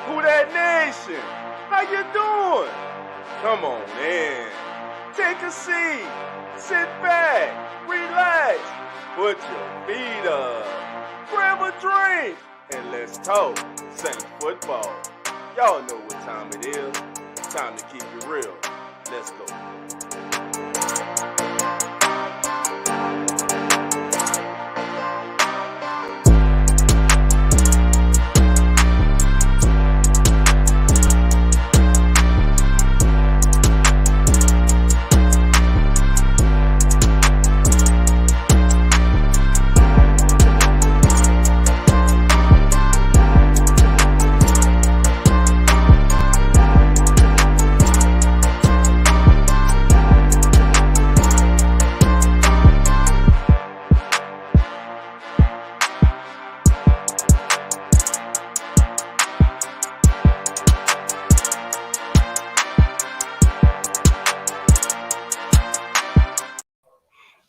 Who that nation? How you doing? Come on in. Take a seat. Sit back. Relax. Put your feet up. Grab a drink. And let's talk Saints football. Y'all know what time it is. Time to keep it real. Let's go.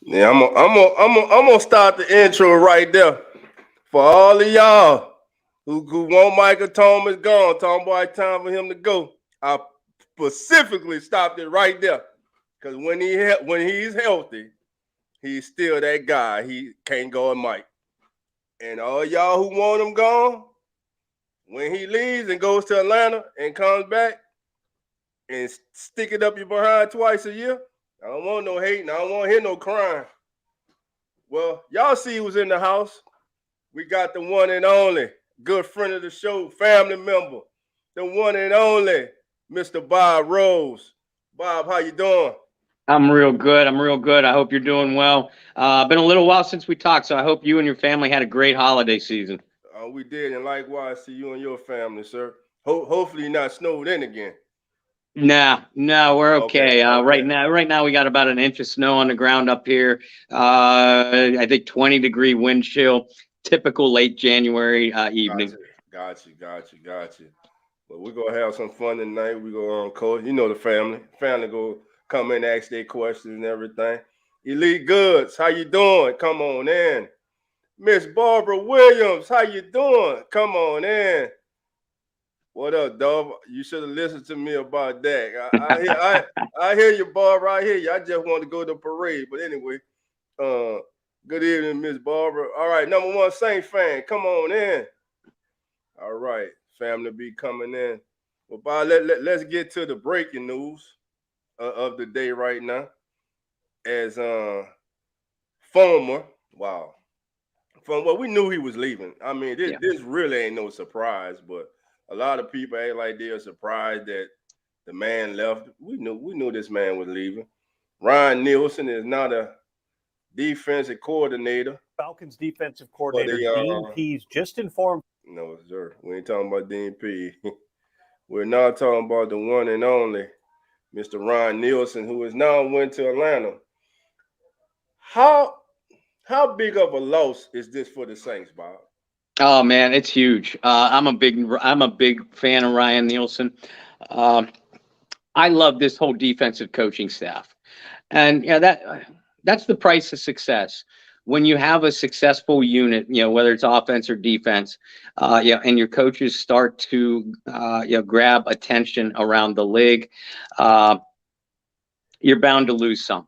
Yeah, I'm gonna start the intro right there for all of y'all who want Michael Thomas gone. Tomboy, time for him to go. I specifically stopped it right there because when he's healthy, he's still that guy. He can't go at Mike. And all y'all who want him gone, when he leaves and goes to Atlanta and comes back and stick it up your behind twice a year, I don't want no hating. I don't want to hear no crying. Well, y'all see who's in the house. We got the one and only good friend of the show, family member, the one and only Mr. Bob Rose. Bob, how you doing? I'm real good. I hope you're doing well. Been a little while since we talked, so I hope you and your family had a great holiday season. We did, and likewise to you and your family, sir. Hopefully you're not snowed in again. No, we're okay. Right now we got about an inch of snow on the ground up here. I think 20-degree wind chill, typical late January evening. Got you. But we're gonna have some fun tonight. We go on, coach. You know the family. Family go come in, ask their questions and everything. Elite Goods, how you doing? Come on in. Miss Barbara Williams, how you doing? Come on in. What up, dog? You should have listened to me about that. I hear you, Barbara. I hear you. I just want to go to the parade. But anyway, good evening, Miss Barbara. All right, number one Saint fan, come on in. All right, family be coming in. Well, Bob, let's get to the breaking news of the day right now. As former, we knew he was leaving. I mean, this really ain't no surprise, but a lot of people act like they're surprised that the man left. We knew this man was leaving. Ryan Nielsen is not a defensive coordinator. Falcons defensive coordinator Dean Pease just informed. No, sir. We ain't talking about Dean Pease. We're not talking about the one and only Mr. Ryan Nielsen, who is now went to Atlanta. How big of a loss is this for the Saints, Bob? Oh man, it's huge. I'm a big fan of Ryan Nielsen. I love this whole defensive coaching staff, and that's the price of success. When you have a successful unit, whether it's offense or defense, and your coaches start to grab attention around the league, you're bound to lose some.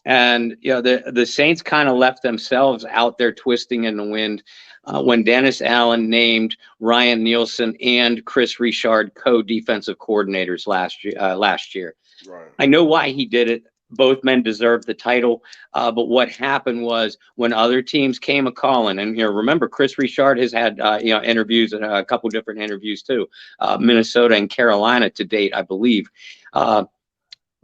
And the Saints kind of left themselves out there twisting in the wind when Dennis Allen named Ryan Nielsen and Chris Richard co-defensive coordinators last year. Right. I know why he did it. Both men deserved the title, but what happened was when other teams came a calling, and remember Chris Richard has had interviews, a couple different interviews too, Minnesota and Carolina to date, I believe.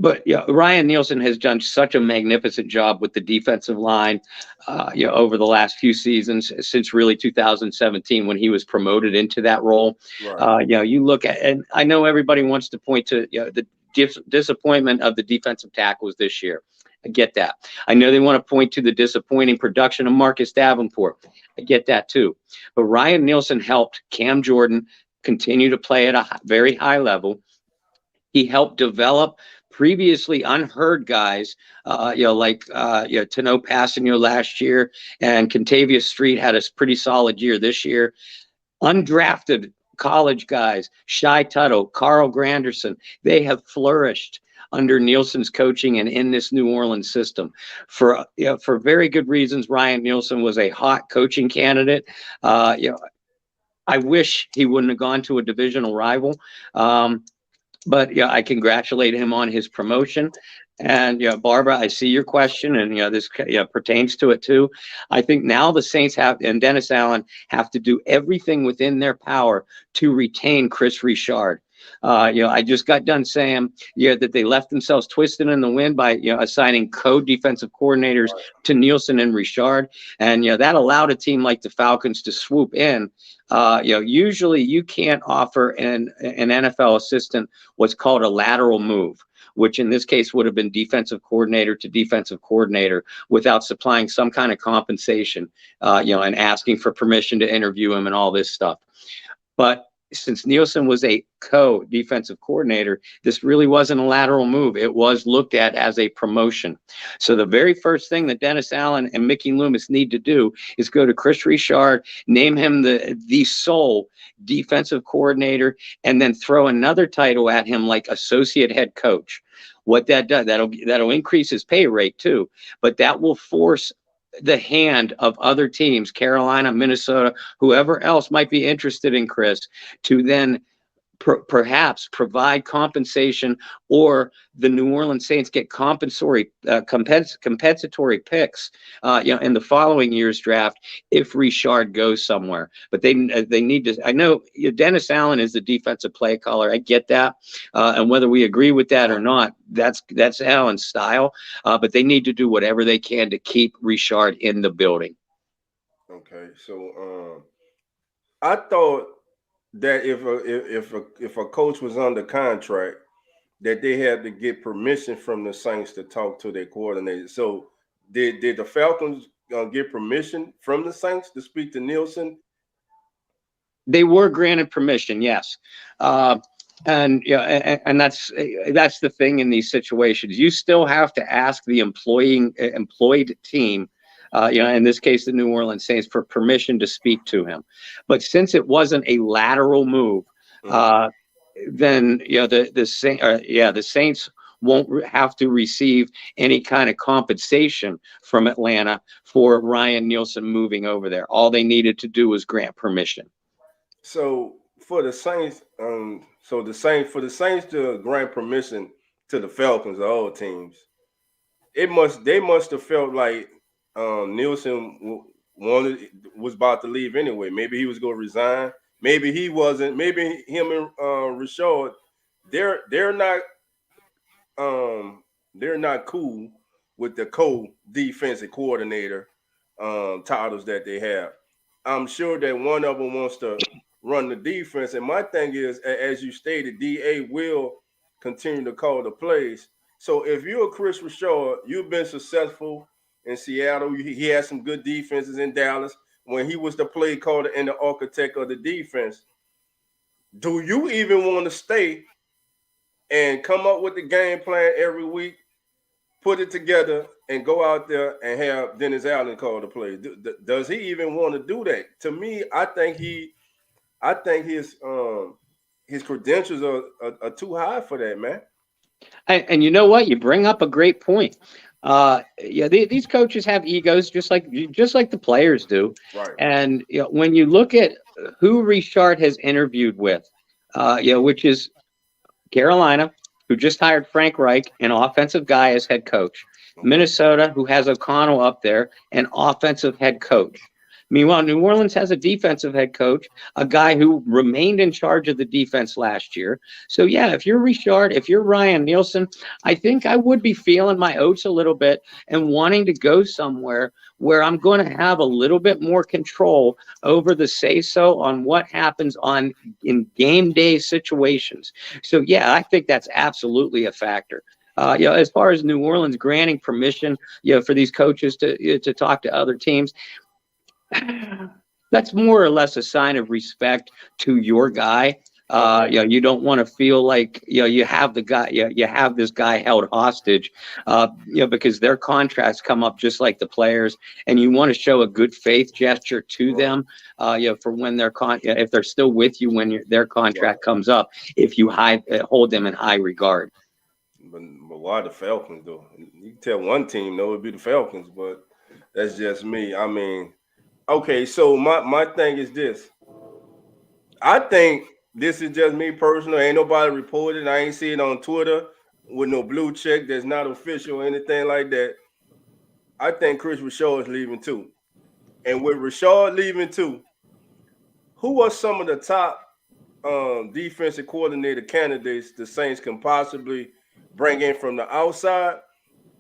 But Ryan Nielsen has done such a magnificent job with the defensive line, over the last few seasons, since really 2017 when he was promoted into that role. Right. You look at, and I know everybody wants to point to the disappointment of the defensive tackles this year. I get that. I know they want to point to the disappointing production of Marcus Davenport. I get that too. But Ryan Nielsen helped Cam Jordan continue to play at a very high level. He helped develop previously unheard guys, like Tano Passanio last year, and Contavious Street had a pretty solid year this year. Undrafted college guys, Shai Tuttle, Carl Granderson, they have flourished under Nielsen's coaching and in this New Orleans system for very good reasons. Ryan Nielsen was a hot coaching candidate. I wish he wouldn't have gone to a divisional rival. But yeah, I congratulate him on his promotion. And Barbara, I see your question, and this pertains to it too. I think now the Saints and Dennis Allen have to do everything within their power to retain Chris Richard. I just got done saying that they left themselves twisted in the wind by assigning co-defensive coordinators to Nielsen and Richard, and that allowed a team like the Falcons to swoop in. Usually you can't offer an NFL assistant what's called a lateral move, which in this case would have been defensive coordinator to defensive coordinator, without supplying some kind of compensation, and asking for permission to interview him and all this stuff. But since Nielsen was a co-defensive coordinator, this really wasn't a lateral move. It was looked at as a promotion. So the very first thing that Dennis Allen and Mickey Loomis need to do is go to Chris Richard, name him the sole defensive coordinator, and then throw another title at him like associate head coach. What that does, that'll increase his pay rate too, but that will force the hand of other teams, Carolina, Minnesota, whoever else might be interested in Chris, to then perhaps provide compensation, or the New Orleans Saints get compensatory picks, in the following year's draft if Richard goes somewhere. But they need to. I know Dennis Allen is the defensive play caller. I get that, and whether we agree with that or not, that's Allen's style. But they need to do whatever they can to keep Richard in the building. Okay, so I thought that if a coach was under contract, that they had to get permission from the Saints to talk to their coordinator. So did the Falcons get permission from the Saints to speak to Nielsen? They were granted permission, yes. And that's the thing in these situations. You still have to ask the employed team, in this case, the New Orleans Saints, for permission to speak to him. But since it wasn't a lateral move, then the Saints won't have to receive any kind of compensation from Atlanta for Ryan Nielsen moving over there. All they needed to do was grant permission. So for the Saints, for the Saints to grant permission to the Falcons, the old teams, they must have felt like Nielsen was about to leave anyway. Maybe he was going to resign. Maybe he wasn't. Maybe him and Richard, they're not cool with the co-defensive coordinator titles that they have. I'm sure that one of them wants to run the defense. And my thing is, as you stated, DA will continue to call the plays. So if you're Chris Richard, you've been successful in Seattle. He had some good defenses in Dallas when he was the play caller and the architect of the defense. Do you even want to stay and come up with the game plan every week, put it together, and go out there and have Dennis Allen call the play? Does he even want to do that? To me, I think his credentials are too high for that, man. And you know what? You bring up a great point. These coaches have egos just like the players do. Right. And when you look at who Richard has interviewed with, which is Carolina, who just hired Frank Reich, an offensive guy, as head coach. Minnesota, who has O'Connell up there, an offensive head coach. Meanwhile, New Orleans has a defensive head coach, a guy who remained in charge of the defense last year. So, yeah, if you're Richard, if you're Ryan Nielsen, I think I would be feeling my oats a little bit and wanting to go somewhere where I'm going to have a little bit more control over the say-so on what happens in game day situations. So, yeah, I think that's absolutely a factor. As far as New Orleans granting permission, for these coaches to talk to other teams, that's more or less a sign of respect to your guy. You don't want to feel like you have the guy, you have this guy held hostage, because their contracts come up just like the players, and you want to show a good faith gesture to them, for when if they're still with you when their contract comes up, if you hold them in high regard. But why the Falcons though? You can tell one team, no, it'd be the Falcons, but that's just me. I mean, okay, so my thing is this. I think this is just me personal. Ain't nobody reported. I ain't see it on Twitter with no blue check that's not official or anything like that. I think Chris Richard is leaving too. And with Richard leaving too, who are some of the top defensive coordinator candidates the Saints can possibly bring in from the outside?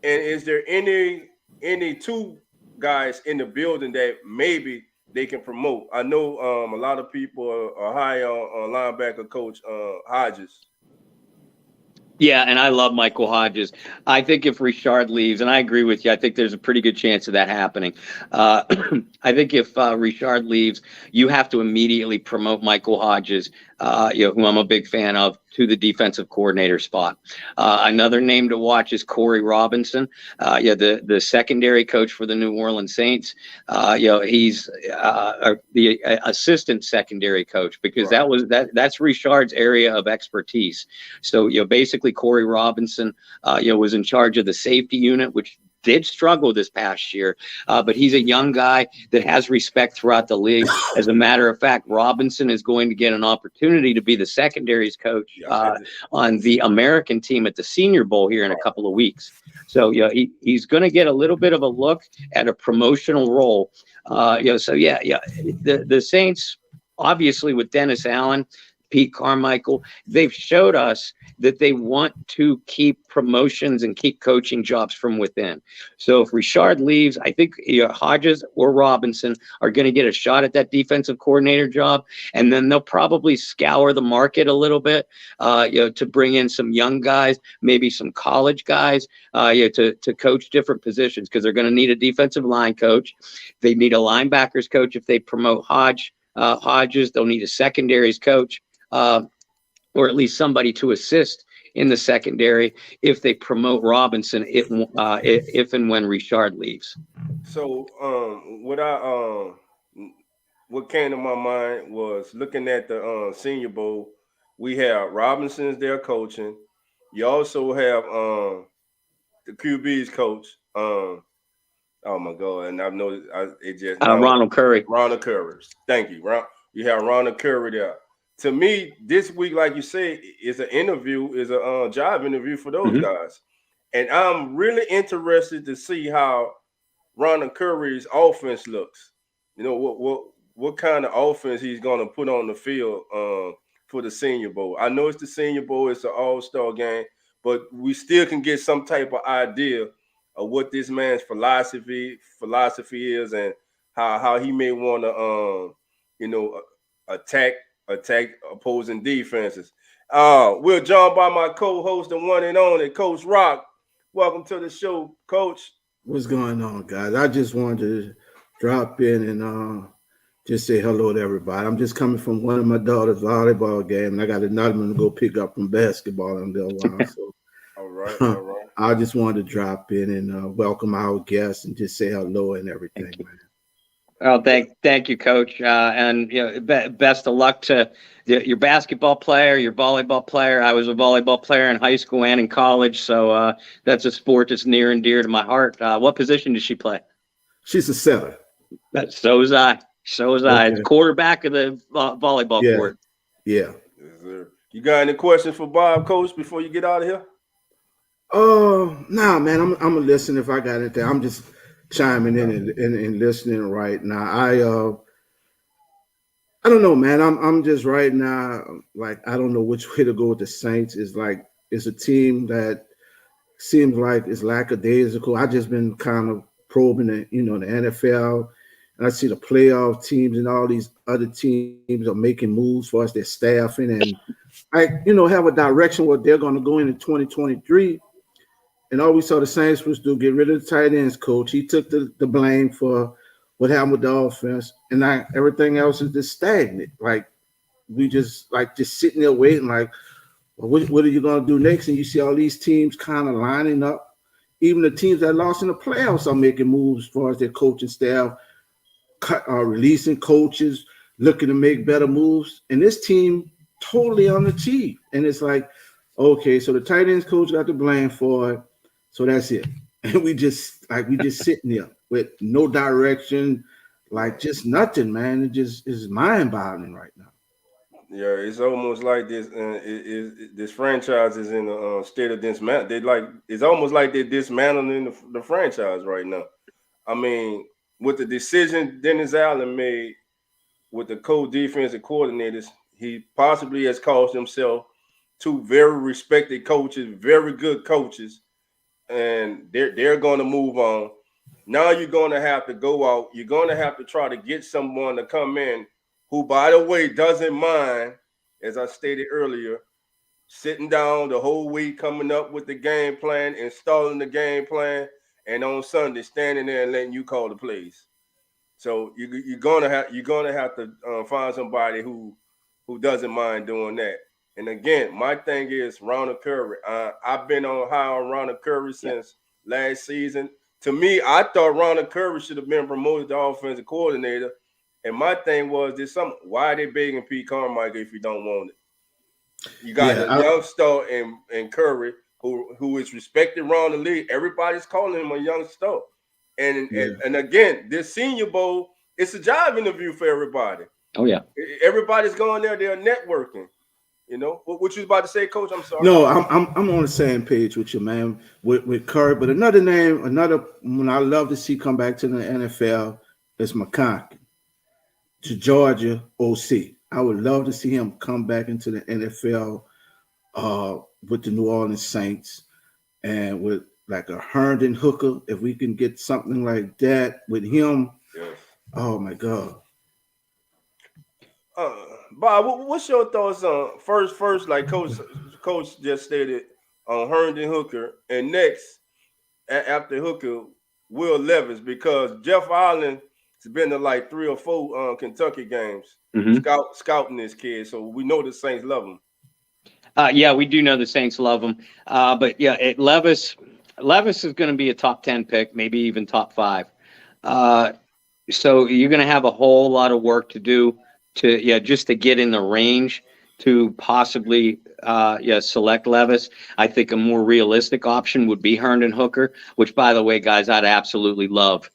And is there any two guys in the building that maybe they can promote? I know a lot of people are high on linebacker coach Hodges. Yeah, and I love Michael Hodges. I think if Richard leaves, and I agree with you, I think there's a pretty good chance of that happening. I think if Richard leaves, you have to immediately promote Michael Hodges, who I'm a big fan of, to the defensive coordinator spot. Another name to watch is Corey Robinson, the secondary coach for the New Orleans Saints. He's the assistant secondary coach, because that's Richard's area of expertise. So basically Corey Robinson was in charge of the safety unit, which did struggle this past year, but he's a young guy that has respect throughout the league. As a matter of fact, Robinson is going to get an opportunity to be the secondaries coach on the American team at the Senior Bowl here in a couple of weeks. So he's going to get a little bit of a look at a promotional role. The Saints, obviously with Dennis Allen, Pete Carmichael, they've showed us that they want to keep promotions and keep coaching jobs from within. So if Richard leaves, I think Hodges or Robinson are going to get a shot at that defensive coordinator job, and then they'll probably scour the market a little bit, to bring in some young guys, maybe some college guys, to coach different positions, because they're going to need a defensive line coach. They need a linebackers coach if they promote Hodges. They'll need a secondaries coach, or at least somebody to assist in the secondary if they promote Robinson, if and when Richard leaves. So what came to my mind was looking at the Senior Bowl. We have Robinson's there coaching. You also have the QB's coach. Oh my God! And I know it just Ronald Curry. Ronald Curry. Thank you. You have Ronald Curry there. To me, this week, like you said, is a job interview for those guys. And I'm really interested to see how Ronald Curry's offense looks. What kind of offense he's going to put on the field for the Senior Bowl. I know it's the Senior Bowl, it's an all-star game, but we still can get some type of idea of what this man's philosophy is, and how he may want to attack opposing defenses. We're joined by my co-host, the one and only Coach Rock. Welcome to the show, Coach. What's going on, guys? I just wanted to drop in and just say hello to everybody. I'm just coming from one of my daughter's volleyball game, and I got another one to go pick up from basketball in a little while. So, all right. I just wanted to drop in and welcome our guests and just say hello and everything, man. Well, thank you, Coach, and best of luck to your basketball player, your volleyball player. I was a volleyball player in high school and in college, so that's a sport that's near and dear to my heart. What position does she play? She's a setter. So was I. Okay. It's quarterback of the volleyball court. Yeah. Yes, sir. You got any questions for Bob, Coach, before you get out of here? Nah, man. I'm gonna listen if I got anything. I'm just chiming in and listening right now. I don't know, man. I'm just right now, like, I don't know which way to go with the Saints. It's a team that seems like it's lackadaisical. I just been kind of probing the NFL, and I see the playoff teams and all these other teams are making moves for us. They're staffing and have a direction where they're going to go in 2023. And all we saw the Saints was do get rid of the tight ends coach. He took the blame for what happened with the offense, and now everything else is just stagnant. Like, we just sitting there waiting, like, well, what are you gonna do next? And you see all these teams kind of lining up. Even the teams that lost in the playoffs are making moves as far as their coaching staff, releasing coaches, looking to make better moves. And this team totally underachieved. And it's like, okay, so the tight ends coach got the blame for it. So that's it. And we just sitting there with no direction, like just nothing, man. It just is mind-boggling right now. Yeah, it's almost like this. This franchise is in a state of dismantle. It's almost like they're dismantling the franchise right now. I mean, with the decision Dennis Allen made with the co-defensive coordinators, he possibly has cost himself two very respected coaches, very good coaches, and they're going to move on. Now you're going to have to go out. You're going to have to try to get someone to come in who, by the way, doesn't mind, as I stated earlier, sitting down the whole week, coming up with the game plan, installing the game plan, and on Sunday standing there and letting you call the plays. So you're gonna have to find somebody who doesn't mind doing that. And again, my thing is Ronald Curry. I've been on high on Ronald Curry since last season. To me, I thought Ronald Curry should have been promoted to offensive coordinator. And my thing was why are they begging Pete Carmichael if you don't want it? You got a young star in Curry who is respected around the league. Everybody's calling him a young star. And again, this Senior Bowl, it's a job interview for everybody. Oh yeah, everybody's going there. They're networking. You know what you was about to say, Coach? I'm sorry. No, I'm on the same page with you, man. With Curry, but another one I love to see come back to the NFL is McConkey to Georgia OC. I would love to see him come back into the NFL with the New Orleans Saints and with like a Herndon Hooker. If we can get something like that with him, oh my God. Bob, what's your thoughts on first? Like Coach just stated on Herndon Hooker, and next after Hooker, Will Levis, because Jeff Allen has been to like 3 or 4 Kentucky games, scouting this kid, so we know the Saints love him. Yeah, we do know the Saints love him, but yeah, Levis is going to be a top 10 pick, maybe even top 5. So you're going to have a whole lot of work to do just to get in the range to possibly select Levis. I think a more realistic option would be Herndon Hooker, which, by the way, guys, I'd absolutely love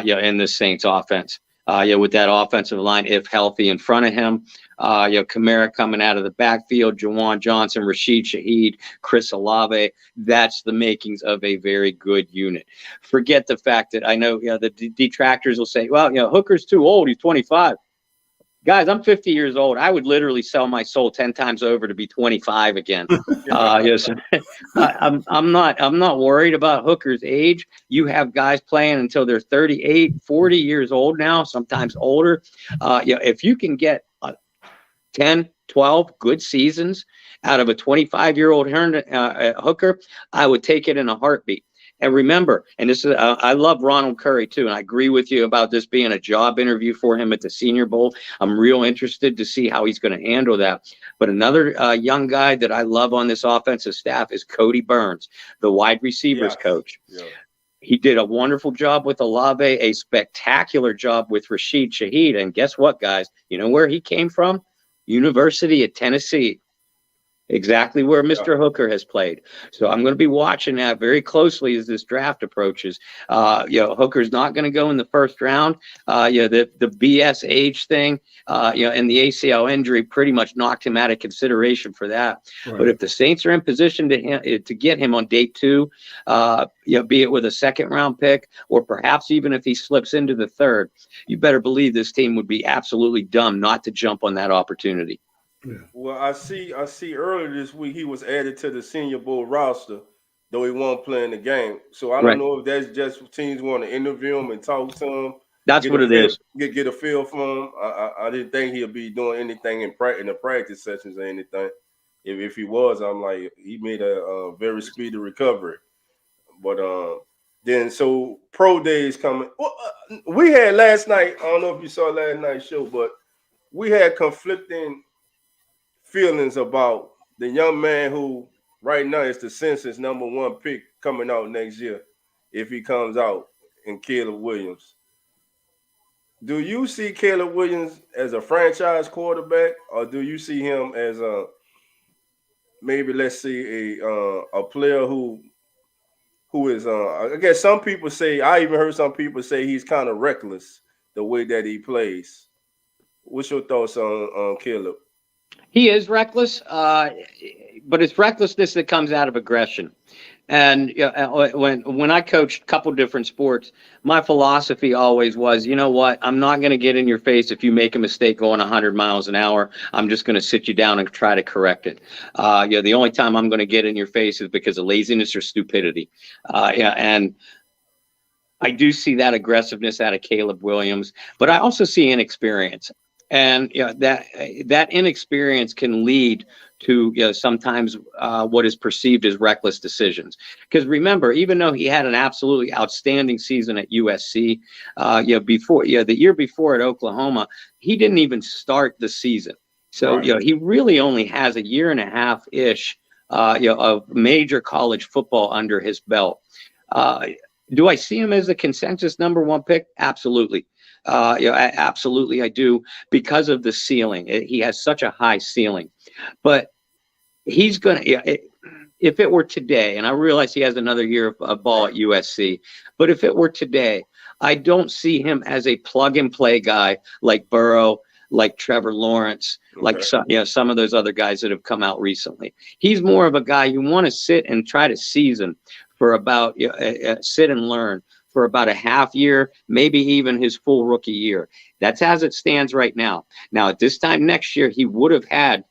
in the Saints offense. With that offensive line, if healthy in front of him, Kamara coming out of the backfield, Jawan Johnson, Rashid Shaheed, Chris Olave, that's the makings of a very good unit. Forget the fact that I know the detractors will say, well, Hooker's too old. He's 25. Guys, I'm 50 years old. I would literally sell my soul 10 times over to be 25 again. I'm not worried about Hooker's age. You have guys playing until they're 38, 40 years old now, sometimes older. If you can get 10, 12 good seasons out of a 25-year-old Hooker, I would take it in a heartbeat. And remember, and this is I love Ronald Curry too, and I agree with you about this being a job interview for him at the Senior Bowl. I'm real interested to see how he's going to handle that. But another young guy that I love on this offensive staff is Cody Burns, the wide receivers coach. Yeah. He did a wonderful job with Olave, a spectacular job with Rashid Shaheed. And guess what, guys? You know where he came from? University of Tennessee. Exactly where Mr. Hooker has played. So I'm going to be watching that very closely as this draft approaches. Hooker's not going to go in the first round. The BS age thing, and the ACL injury pretty much knocked him out of consideration for that. Right. But if the Saints are in position to get him on day 2, be it with a second round pick, or perhaps even if he slips into the 3rd, you better believe this team would be absolutely dumb not to jump on that opportunity. Yeah. Well, I see earlier this week he was added to the Senior Bowl roster, though he won't play in the game. So I don't know if that's just teams want to interview him and talk to him. That's what it is. Get a feel from him. I didn't think he'll be doing anything in the practice sessions or anything. If he was, I'm like, he made a very speedy recovery. But then so pro days coming. Well, we had last night. I don't know if you saw last night's show, but we had conflicting feelings about the young man who right now is the census #1 pick coming out next year, if he comes out, in Caleb Williams? Do you see Caleb Williams as a franchise quarterback, or do you see him as a maybe, let's see, a player who is I guess some people say, I even heard some people say he's kind of reckless the way that he plays. What's your thoughts on Caleb? He is reckless, but it's recklessness that comes out of aggression. And when I coached a couple different sports, my philosophy always was, you know what, I'm not going to get in your face if you make a mistake going 100 miles an hour. I'm just going to sit you down and try to correct it. The only time I'm going to get in your face is because of laziness or stupidity. And I do see that aggressiveness out of Caleb Williams, but I also see inexperience. And that inexperience can lead to sometimes what is perceived as reckless decisions. Because remember, even though he had an absolutely outstanding season at USC, before the year before at Oklahoma, he didn't even start the season. So right. He really only has a year and a half ish of major college football under his belt. Do I see him as a consensus #1 pick? Absolutely. Absolutely, I do, because of the ceiling. He has such a high ceiling, but he's going to, if it were today, and I realize he has another year of ball at USC, but if it were today, I don't see him as a plug and play guy like Burrow, like Trevor Lawrence, like some of those other guys that have come out recently. He's more of a guy you want to sit and try to season for about, sit and learn for about a half year, maybe even his full rookie year. That's as it stands right now. Now, at this time next year, he would have had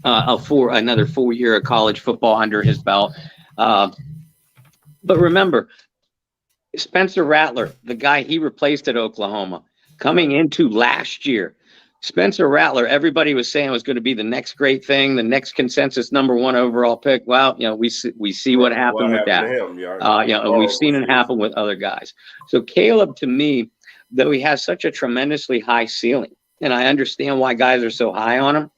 another 4 year of college football under his belt. But remember, Spencer Rattler, the guy he replaced at Oklahoma, coming into last year, Spencer Rattler, everybody was saying was going to be the next great thing, the next consensus #1 overall pick. Well, we see what happened with that. And we've seen it happen with other guys. So Caleb, to me, though he has such a tremendously high ceiling, and I understand why guys are so high on him,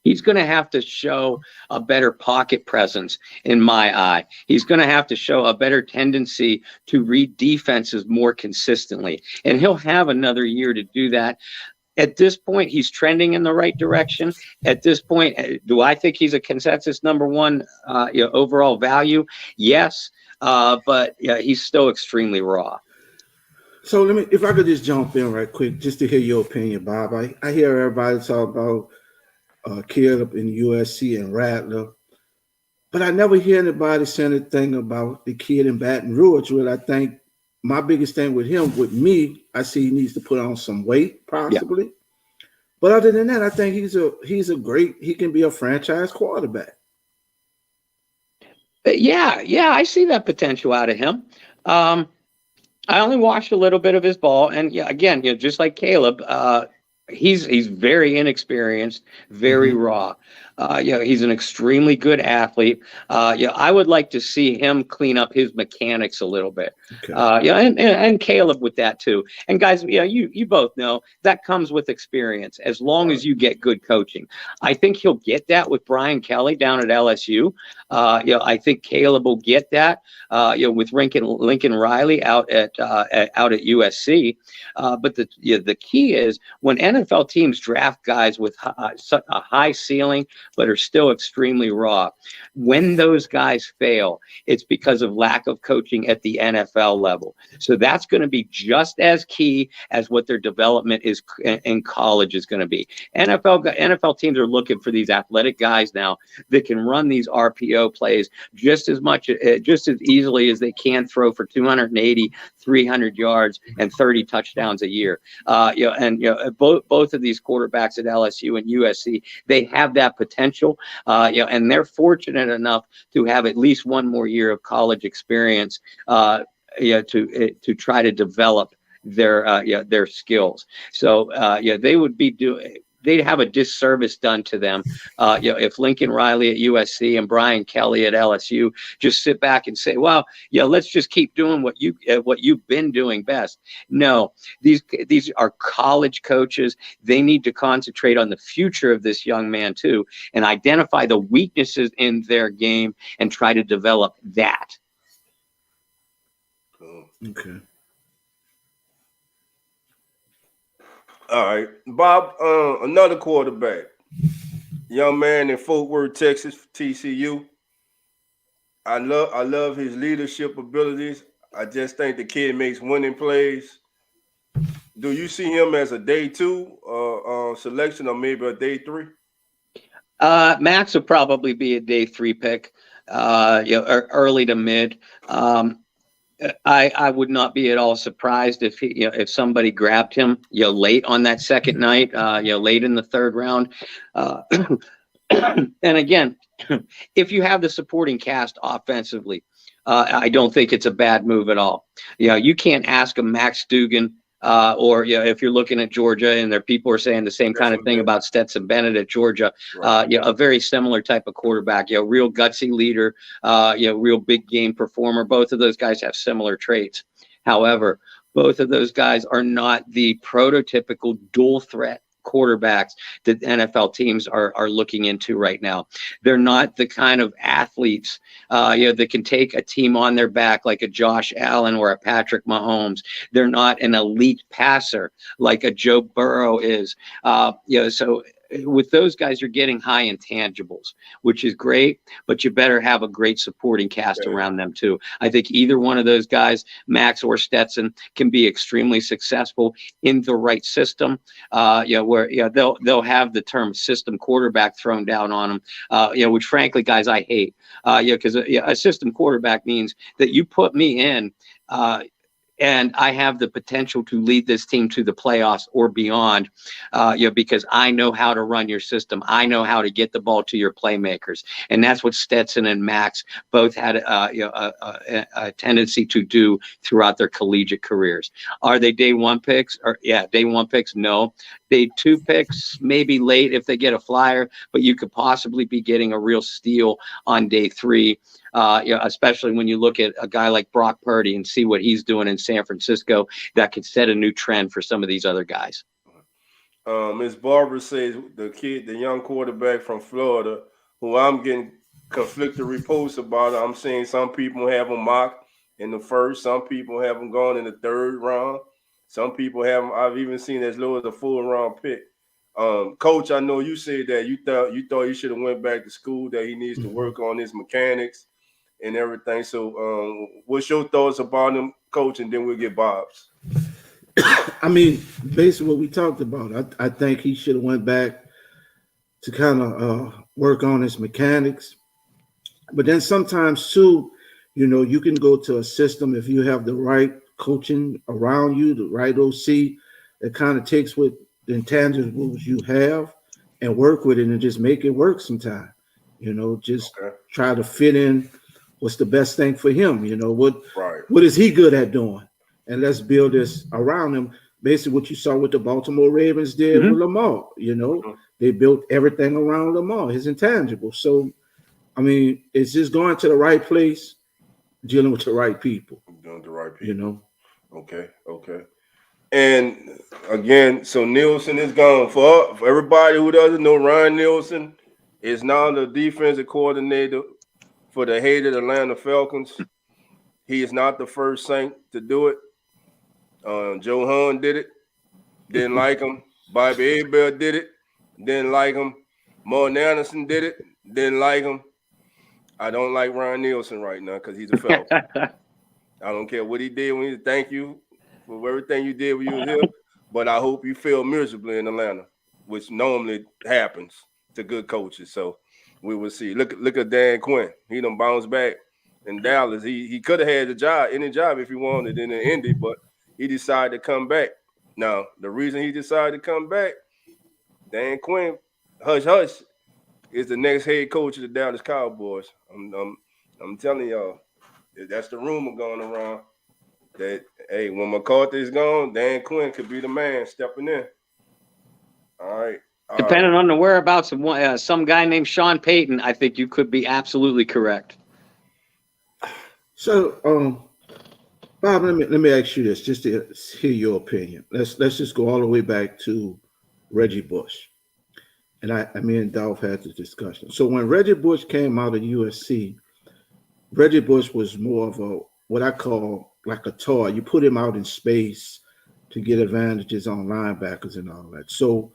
he's going to have to show a better pocket presence in my eye. He's going to have to show a better tendency to read defenses more consistently, and he'll have another year to do that. At this point, he's trending in the right direction. At this point, do I think he's a consensus #1 overall value? Yes, but he's still extremely raw. So if I could just jump in right quick, just to hear your opinion, Bob. I hear everybody talk about Caleb in USC and Rattler, but I never hear anybody say anything about the kid in Baton Rouge. What I think my biggest thing with him, with me, I see he needs to put on some weight, possibly. Yeah. But other than that, I think he can be a franchise quarterback. Yeah, I see that potential out of him. I only watched a little bit of his ball, and again, just like Caleb, he's very inexperienced, very raw. He's an extremely good athlete. I would like to see him clean up his mechanics a little bit. Okay. And Caleb with that too. And guys, you both know that comes with experience. As long as you get good coaching, I think he'll get that with Brian Kelly down at LSU. I think Caleb will get that. With Lincoln Riley out at USC. But the key is when NFL teams draft guys with a high ceiling, but are still extremely raw. When those guys fail, it's because of lack of coaching at the NFL level. So that's going to be just as key as what their development is in college is going to be. NFL teams are looking for these athletic guys now that can run these RPO plays just as easily as they can throw for 280, 300 yards and 30 touchdowns a year. Both of these quarterbacks at LSU and USC, they have that potential. And they're fortunate enough to have at least one more year of college experience, to try to develop their skills. So they would be they'd have a disservice done to them. If Lincoln Riley at USC and Brian Kelly at LSU just sit back and say, well, let's just keep doing what you've been doing best. No, these are college coaches. They need to concentrate on the future of this young man too, and identify the weaknesses in their game and try to develop that. Okay. All right, Bob. Another quarterback, young man in Fort Worth, Texas, TCU. I love his leadership abilities. I just think the kid makes winning plays. Do you see him as a day 2 selection or maybe a day 3? Max will probably be a day 3 pick, early to mid. I would not be at all surprised if somebody grabbed him, late on that second night, late in the 3rd round. And again, if you have the supporting cast offensively, I don't think it's a bad move at all. You can't ask a Max Dugan, or if you're looking at Georgia, and there people are saying the same kind of thing about Stetson Bennett at Georgia. Right. A very similar type of quarterback. Real gutsy leader. Real big game performer. Both of those guys have similar traits. However, both of those guys are not the prototypical dual threat quarterbacks that NFL teams are looking into right now. They're not the kind of athletes that can take a team on their back like a Josh Allen or a Patrick Mahomes. They're not an elite passer like a Joe Burrow is. So with those guys, you're getting high intangibles, which is great, but you better have a great supporting cast around them too. I think either one of those guys, Max or Stetson, can be extremely successful in the right system. Where they'll have the term system quarterback thrown down on them. Which frankly, guys, I hate. Because a system quarterback means that you put me in. And I have the potential to lead this team to the playoffs or beyond, because I know how to run your system. I know how to get the ball to your playmakers. And that's what Stetson and Max both had a tendency to do throughout their collegiate careers. Are they day 1 picks? Day 1 picks, no. Day 2 picks, maybe late if they get a flyer, but you could possibly be getting a real steal on day 3. Especially when you look at a guy like Brock Purdy and see what he's doing in San Francisco, that could set a new trend for some of these other guys. Ms. Barber says the young quarterback from Florida, who I'm getting conflicted reports about. I'm seeing some people have him mocked in the 1st, some people have him gone in the 3rd round, some people have him. I've even seen as low as a 4th round pick. Coach, I know you said that you thought he should have went back to school, that he needs to work on his mechanics and everything. So what's your thoughts about him, Coach? And then we'll get Bob's. I mean, basically what we talked about, I think he should have went back to kind of work on his mechanics. But then sometimes too, you can go to a system if you have the right coaching around you, the right OC, that kind of takes what the intangibles you have and work with it and just make it work sometime. Try to fit in what's the best thing for him. What is he good at doing? And let's build this around him. Basically what you saw what the Baltimore Ravens did with Lamar. They built everything around Lamar, his intangibles. So, I mean, it's just going to the right place, dealing with the right people. Doing the right people. Okay. And again, so Nielsen is gone. For everybody who doesn't know, Ryan Nielsen is now the defensive coordinator for the hated Atlanta Falcons. He is not the first Saint to do it. Joe Hahn did it. Didn't like him. Bobby Abel did it. Didn't like him. Morton Anderson did it. Didn't like him. I don't like Ryan Nielsen right now because he's a Falcon. I don't care what he did when he thank you for everything you did when you were here, but I hope you fail miserably in Atlanta, which normally happens to good coaches. So we will see. Look at Dan Quinn. He done bounced back in Dallas. He could have had any job if he wanted in Indy, but he decided to come back. Now, the reason he decided to come back, Dan Quinn, hush, is the next head coach of the Dallas Cowboys. I'm telling y'all, that's the rumor going around that, hey, when McCarthy is gone, Dan Quinn could be the man stepping in. All right. Depending on the whereabouts of some guy named Sean Payton, I think you could be absolutely correct. So, Bob, let me ask you this, just to hear your opinion. Let's just go all the way back to Reggie Bush, and me and Dolph had this discussion. So when Reggie Bush came out of USC, Reggie Bush was more of a what I call like a toy. You put him out in space to get advantages on linebackers and all that. So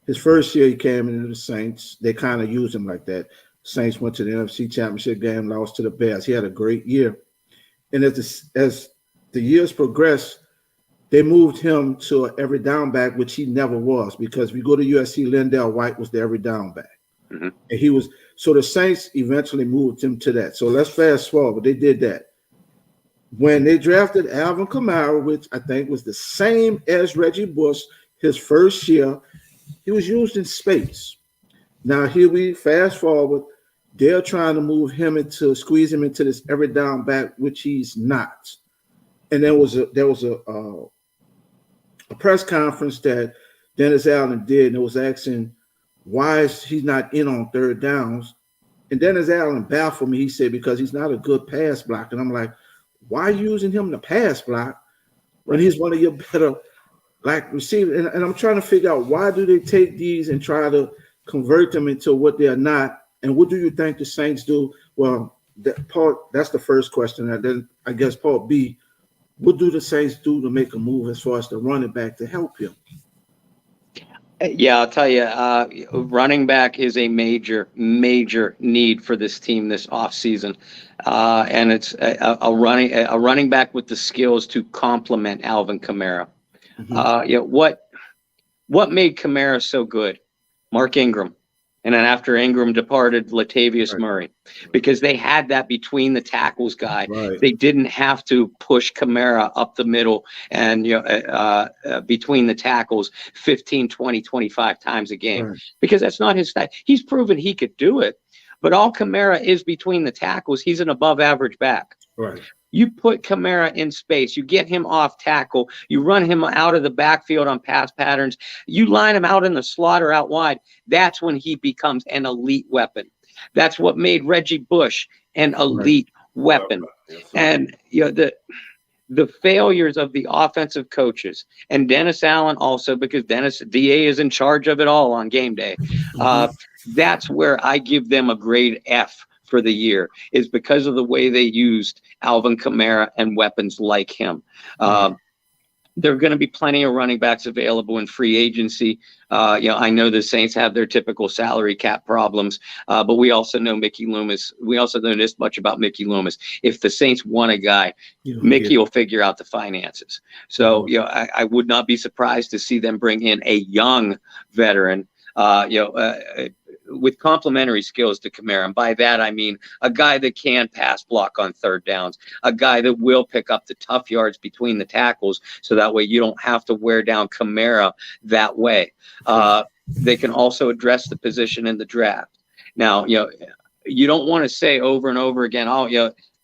his first year he came into the Saints. They kind of used him like that. Saints went to the NFC Championship game, lost to the Bears. He had a great year. And as the years progressed, they moved him to an every down back, which he never was, because if you go to USC, Lindell White was the every down back. Mm-hmm. And he was, so the Saints eventually moved him to that. So let's fast forward. They did that. When they drafted Alvin Kamara, which I think was the same as Reggie Bush, his first year, he was used in space. Now here we fast forward. They're trying to squeeze him into this every down back, which he's not. And there was a press conference that Dennis Allen did, and it was asking why is he not in on third downs. And Dennis Allen baffled me. He said because he's not a good pass block. And I'm like, why are you using him to pass block when he's one of your better like receivers? And I'm trying to figure out why do they take these and try to convert them into what they're not. And what do you think the Saints do? Well, that's the first question. And then I guess part B, what do the Saints do to make a move as far as the running back to help him? Yeah, I'll tell you, running back is a major need for this team this offseason. And it's a running back with the skills to complement Alvin Kamara. Mm-hmm. What made Kamara so good? Mark Ingram. And then after Ingram departed, Latavius Murray, because they had that between the tackles guy. Right. They didn't have to push Kamara up the middle and between the tackles 15, 20, 25 times a game, because that's not his style. He's proven he could do it, but all Kamara is between the tackles. He's an above average back. Right. You put Kamara in space, you get him off tackle, you run him out of the backfield on pass patterns, you line him out in the slot or out wide. That's when he becomes an elite weapon. That's what made Reggie Bush an elite weapon. And the failures of the offensive coaches and Dennis Allen also, because Dennis DA is in charge of it all on game day. That's where I give them a grade F for the year, is because of the way they used Alvin Kamara and weapons like him. There are going to be plenty of running backs available in free agency. I know the Saints have their typical salary cap problems, but we also know Mickey Loomis. We also know this much about Mickey Loomis. If the Saints want a guy, Mickey will figure out the finances. So, I would not be surprised to see them bring in a young veteran, with complementary skills to Kamara. And by that, I mean a guy that can pass block on third downs, a guy that will pick up the tough yards between the tackles, so that way you don't have to wear down Kamara that way. They can also address the position in the draft. Now, you don't want to say over and over again,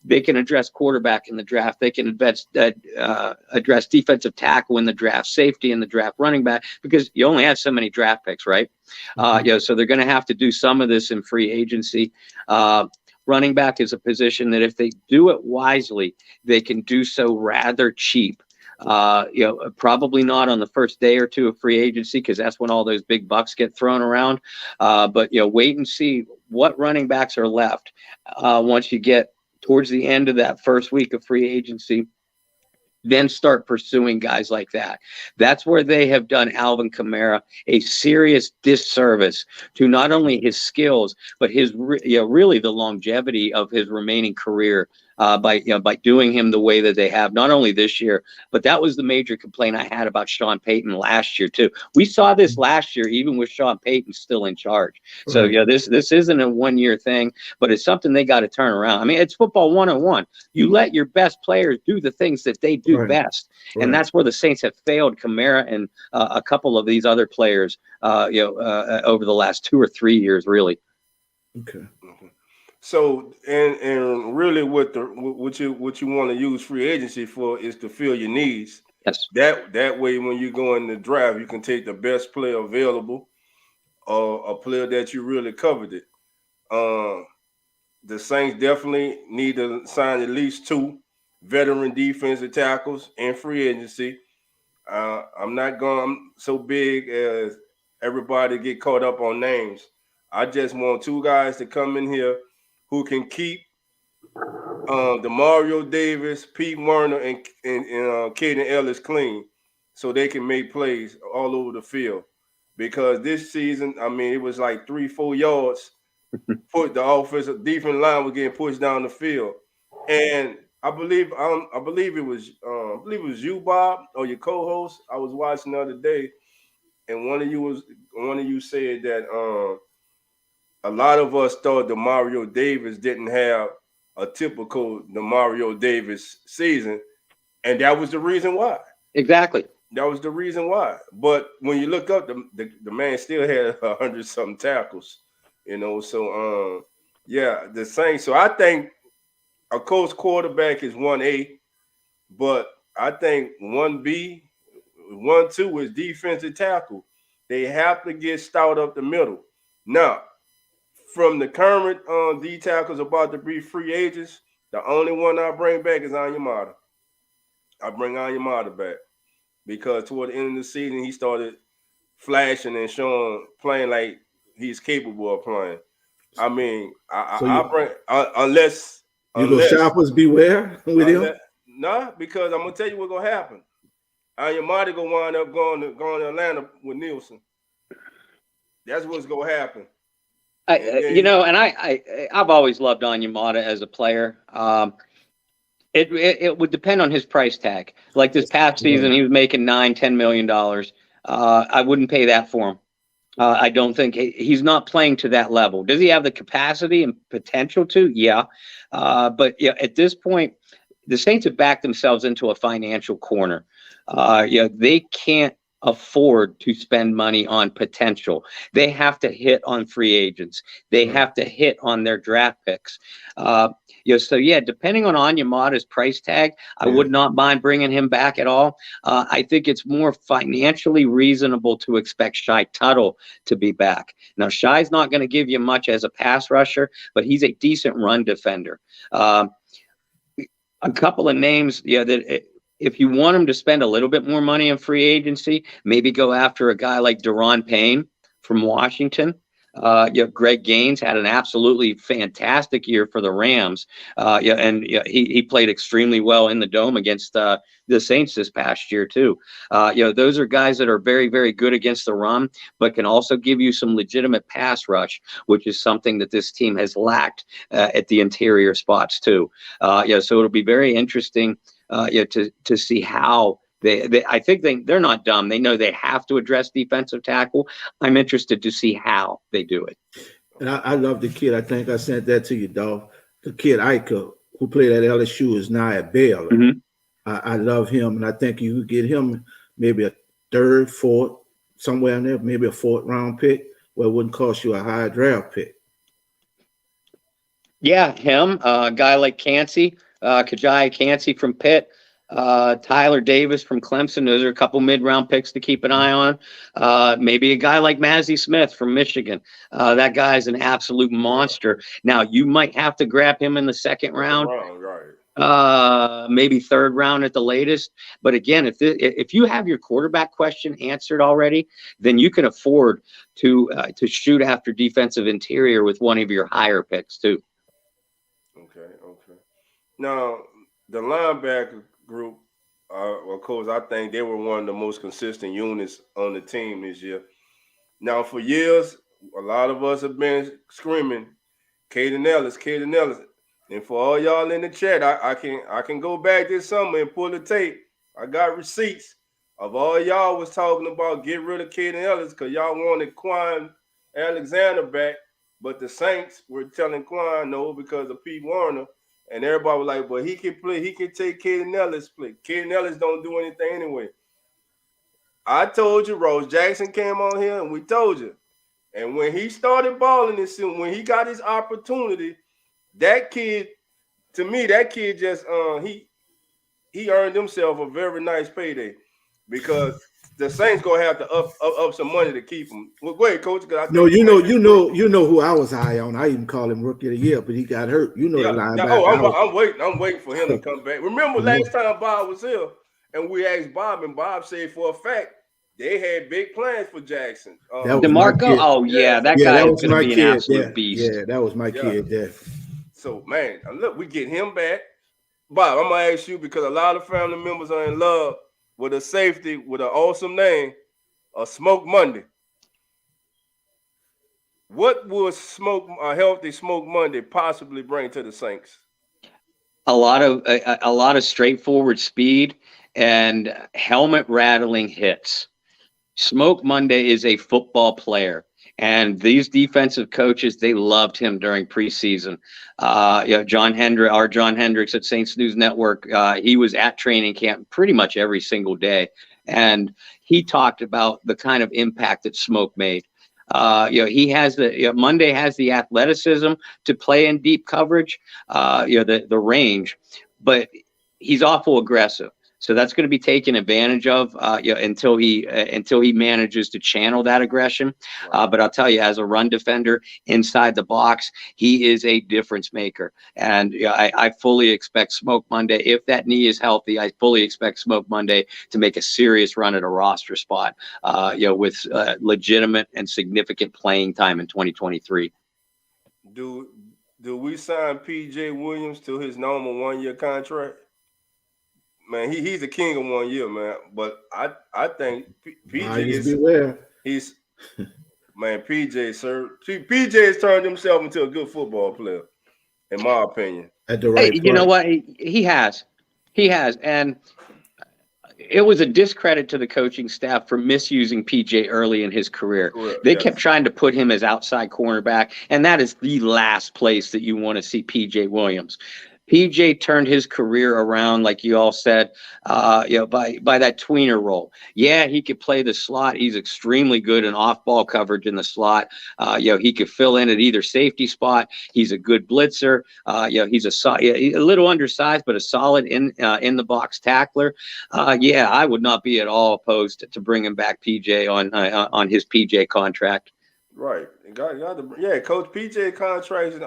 they can address quarterback in the draft. They can address defensive tackle in the draft, safety in the draft, running back, because you only have so many draft picks, right? So they're going to have to do some of this in free agency. Running back is a position that if they do it wisely, they can do so rather cheap. Probably not on the first day or two of free agency, because that's when all those big bucks get thrown around. But wait and see what running backs are left once you get towards the end of that first week of free agency. Then start pursuing guys like that. That's where they have done Alvin Kamara a serious disservice to not only his skills, but his really the longevity of his remaining career. By doing him the way that they have, not only this year, but that was the major complaint I had about Sean Payton last year too. We saw this last year, even with Sean Payton still in charge. So this isn't a 1 year thing, but it's something they got to turn around. I mean, it's football 101. You let your best players do the things that they do best, and that's where the Saints have failed Kamara and a couple of these other players, over the last 2 or 3 years, really. Okay. So and really what you want to use free agency for is to fill your needs. Yes. That way when you go in the draft, you can take the best player available a player that you really coveted. The Saints definitely need to sign at least 2 veteran defensive tackles in free agency. I'm not going so big as everybody get caught up on names. I just want 2 guys to come in here who can keep Demario Davis, Pete Werner, and Caden Ellis clean, so they can make plays all over the field. Because this season, I mean, it was like 3-4 yards. Put the offensive defense line was getting pushed down the field, and I believe it was you, Bob, or your co-host. I was watching the other day, and one of you said that a lot of us thought Demario Davis didn't have a typical Demario Davis season, and that was the reason why. Exactly. That was the reason why. But when you look up, the man still had 100-something tackles, So yeah, the Saints. So I think a coach quarterback is 1A, but I think 1B, 1-2 is defensive tackle. They have to get stout up the middle. Now, from the current D tackles about to be free agents, the only one I bring back is Anyamata. I bring Anyamata back because toward the end of the season he started flashing and playing like he's capable of playing. I mean, I bring unless go shoppers beware with him. Nah, because I'm gonna tell you what's gonna happen. Anyamata gonna wind up going to Atlanta with Nielsen. That's what's gonna happen. I've always loved Anyamata as a player. It would depend on his price tag. Like this past season, he was making $9-10 million. I wouldn't pay that for him. I don't think he's not playing to that level. Does he have the capacity and potential to? Yeah. But at this point, the Saints have backed themselves into a financial corner. They can't afford to spend money on potential. They have to hit on free agents. They have to hit on their draft picks. Depending on Anyamata's price tag, I would not mind bringing him back at all. I think it's more financially reasonable to expect Shy Tuttle to be back. Now, Shy's not going to give you much as a pass rusher, but he's a decent run defender. A couple of names, if you want him to spend a little bit more money in free agency, maybe go after a guy like Daron Payne from Washington. Greg Gaines had an absolutely fantastic year for the Rams. He played extremely well in the Dome against the Saints this past year too. Those are guys that are very, very good against the run, but can also give you some legitimate pass rush, which is something that this team has lacked at the interior spots too. So it'll be very interesting to see how I think they're not dumb. They know they have to address defensive tackle. I'm interested to see how they do it. And I love the kid. I think I sent that to you, dog. The kid Ika, who played at LSU, is now at Baylor. Mm-hmm. I love him, and I think you could get him maybe a 3rd, 4th, somewhere in there, maybe a 4th round pick, where it wouldn't cost you a high draft pick. Yeah, him, a guy like Kajai Cansey from Pitt. Tyler Davis from Clemson. Those are a couple mid-round picks to keep an eye on. Maybe a guy like Mazi Smith from Michigan. That guy's an absolute monster. Now, you might have to grab him in the 2nd round. Maybe 3rd round at the latest. But again, if you have your quarterback question answered already, then you can afford to shoot after defensive interior with one of your higher picks too. Okay. Now, the linebacker group, of course, I think they were one of the most consistent units on the team this year. Now, for years, a lot of us have been screaming, Caden Ellis. And for all y'all in the chat, I can go back this summer and pull the tape. I got receipts of all y'all was talking about get rid of Caden Ellis because y'all wanted Quan Alexander back, but the Saints were telling Quan no because of Pete Werner. And everybody was like, but he can play. He can take Caden Ellis' play. Caden Ellis don't do anything anyway. I told you, Rose Jackson came on here, and we told you. And when he started balling this season, when he got his opportunity, that kid just he earned himself a very nice payday because the Saints gonna have to up some money to keep him. Well, go ahead, coach. I No, think you know who I was high on. I even called him rookie of the year, but he got hurt. You know the linebacker. I'm waiting for him to come back. Remember last time Bob was here, and we asked Bob, and Bob said for a fact they had big plans for Jackson. DeMarco, that guy is going to be an absolute beast. Yeah, that was my kid. Yeah. So man, look, we get him back. Bob, I'm gonna ask you because a lot of family members are in love with a safety with an awesome name, a Smoke Monday. What would a healthy Smoke Monday possibly bring to the Saints? A lot of straightforward speed and helmet rattling hits. Smoke Monday is a football player, and these defensive coaches, they loved him during preseason. John Hendrix at Saints News Network, he was at training camp pretty much every single day, and he talked about the kind of impact that Smoke made. He has Monday has the athleticism to play in deep coverage, the range, but he's awful aggressive. So that's going to be taken advantage of until he manages to channel that aggression. Right. But I'll tell you, as a run defender inside the box, he is a difference maker. And I fully expect Smoke Monday, if that knee is healthy, I fully expect Smoke Monday to make a serious run at a roster spot, with legitimate and significant playing time in 2023. Do we sign P.J. Williams to his normal 1-year contract? Man, he's a king of 1 year, man. But I think PJ is man, PJ has turned himself into a good football player, in my opinion. At the right you know what? He has. And it was a discredit to the coaching staff for misusing PJ early in his career. Correct, they kept trying to put him as outside cornerback, and that is the last place that you want to see PJ Williams. PJ turned his career around, like you all said, by that tweener role. Yeah, he could play the slot. He's extremely good in off-ball coverage in the slot. He could fill in at either safety spot. He's a good blitzer. He's a little undersized, but a solid in the box tackler. I would not be at all opposed to bringing back PJ on his PJ contract. Right, Coach PJ contracts.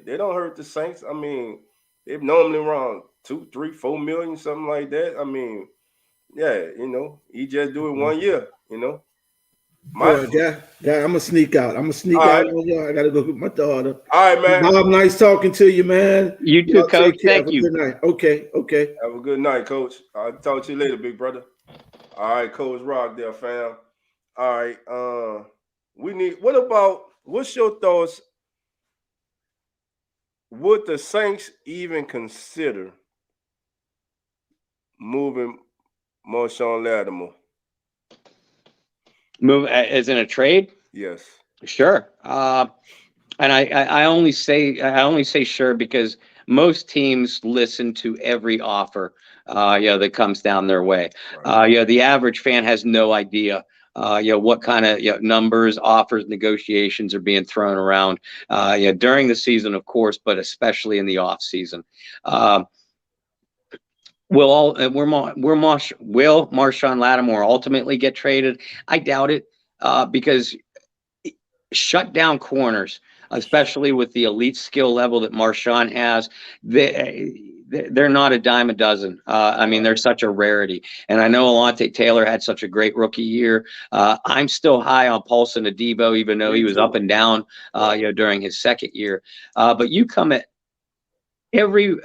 They don't hurt the Saints. I mean, they're normally around 2, 3, 4 million, something like that. I mean, he just do it 1 year, I'm gonna sneak out. I'm gonna sneak out. I gotta go with my daughter. All right, man. Bob, nice talking to you, man. You too, Coach. Thank you. Good night. Okay. Have a good night, Coach. I'll talk to you later, big brother. All right, Coach Rock there, fam. All right. What's your thoughts? Would the Saints even consider moving Marshawn Lattimore? Move as in a trade? Yes. Sure. And I only say sure because most teams listen to every offer that comes down their way. Right. The average fan has no idea what kind of numbers, offers, negotiations are being thrown around during the season, of course, but especially in the off season. Will Marshawn Lattimore ultimately get traded? I doubt it, because shut down corners, especially with the elite skill level that Marshawn has, they're not a dime a dozen. I mean, they're such a rarity. And I know Alontae Taylor had such a great rookie year. I'm still high on Paulson Adebo, even though he was up and down, during his second year. But you come at every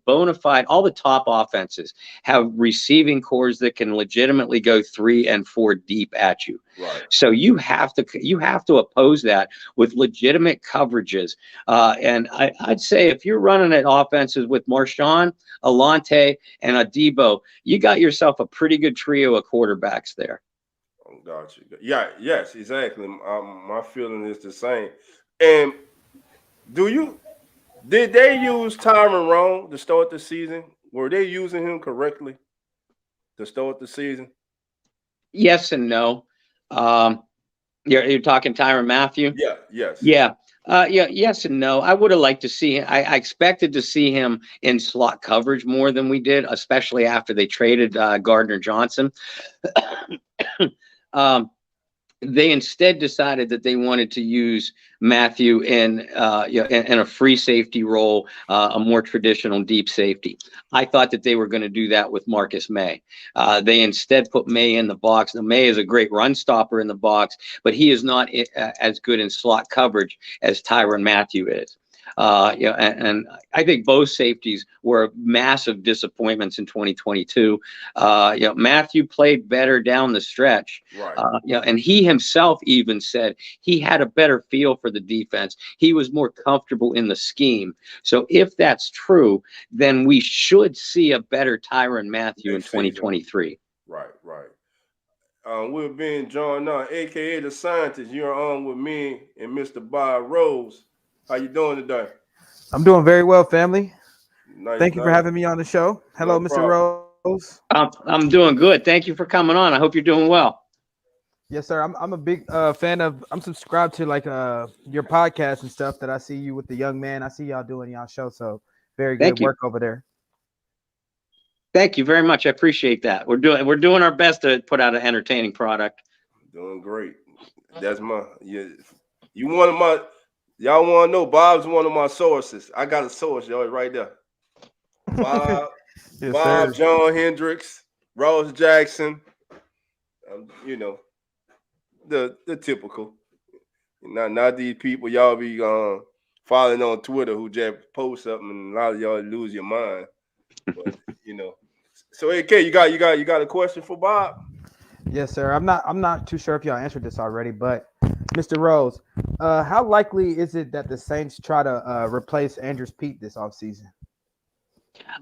bona fide, all the top offenses have receiving cores that can legitimately go 3 and 4 deep at you. Right. So you have to oppose that with legitimate coverages. And I'd say if you're running at offenses with Marshawn, Alontae, and Adebo, you got yourself a pretty good trio of quarterbacks there. Oh, got you. Yeah, yes, exactly. My feeling is the same. And did they use Tyron wrong to start the season? Were they using him correctly to start the season? Yes and no. You're talking Tyrann Mathieu? Yeah, yes. Yeah. Yeah, yes and no. I would have liked to see. I expected to see him in slot coverage more than we did, especially after they traded Gardner Johnson. um, they instead decided that they wanted to use Matthew in a free safety role, a more traditional deep safety. I thought that they were going to do that with Marcus May. They instead put May in the box. Now, May is a great run stopper in the box, but he is not as good in slot coverage as Tyrann Mathieu is. And I think both safeties were massive disappointments in 2022. Matthew played better down the stretch. Right. And he himself even said he had a better feel for the defense. He was more comfortable in the scheme. So if that's true, then we should see a better Tyrann Mathieu in 2023. Right. We're being joined on, aka the scientist. You're on with me and Mr. Breauxs. How you doing today? I'm doing very well, family. Nice. Thank you for having me on the show. Hello, No Mr. Rose. I'm doing good. Thank you for coming on. I hope you're doing well. Yes, sir. I'm a big fan of. I'm subscribed to like your podcast and stuff that I see you with the young man. I see y'all doing y'all show. So very good work over there. Thank you very much. I appreciate that. We're doing our best to put out an entertaining product. Doing great. That's you one of my. Y'all want to know? Bob's one of my sources. I got a source, y'all, right there. Bob, Yes, Bob, sir. John Hendrix, Ross Jackson. The typical. Not these people y'all be following on Twitter who just post something and a lot of y'all lose your mind. But So AK, you got a question for Bob? Yes, sir. I'm not too sure if y'all answered this already, but Mr. Rose, how likely is it that the Saints try to replace Andrews Pete this offseason?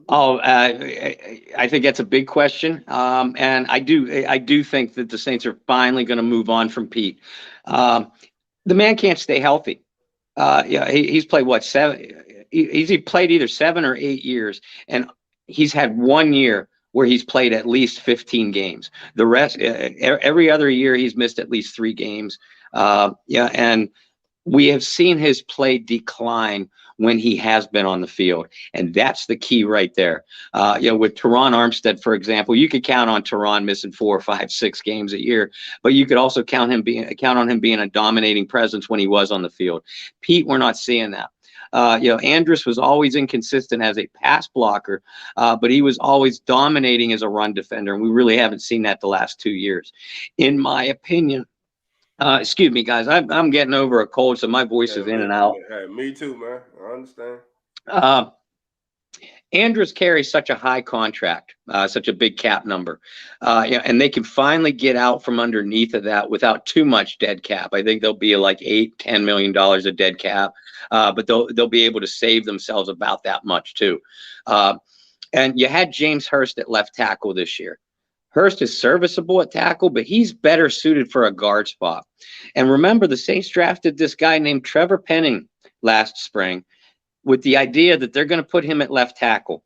Oh, I think that's a big question, and I do think that the Saints are finally going to move on from Pete. The man can't stay healthy. He's played what, 7? He's played either 7 or 8 years, and he's had 1 year where he's played at least 15 games. The rest, every other year, he's missed at least 3 games. And we have seen his play decline when he has been on the field, and that's the key right there. With Teron Armstead, for example, you could count on Teron missing 4, 5, 6 games a year, but you could also count on him being a dominating presence when he was on the field. Pete, we're not seeing that. Andrus was always inconsistent as a pass blocker, but he was always dominating as a run defender, and we really haven't seen that the last 2 years. In my opinion, excuse me, guys, I'm getting over a cold, so my voice is in and out. Hey, me too, man. I understand. Andrus carries such a high contract, such a big cap number, and they can finally get out from underneath of that without too much dead cap. I think they'll be like $8-10 million of dead cap, but they'll be able to save themselves about that much too. And you had James Hurst at left tackle this year. Hurst is serviceable at tackle, but he's better suited for a guard spot. And remember, the Saints drafted this guy named Trevor Penning last spring with the idea that they're going to put him at left tackle.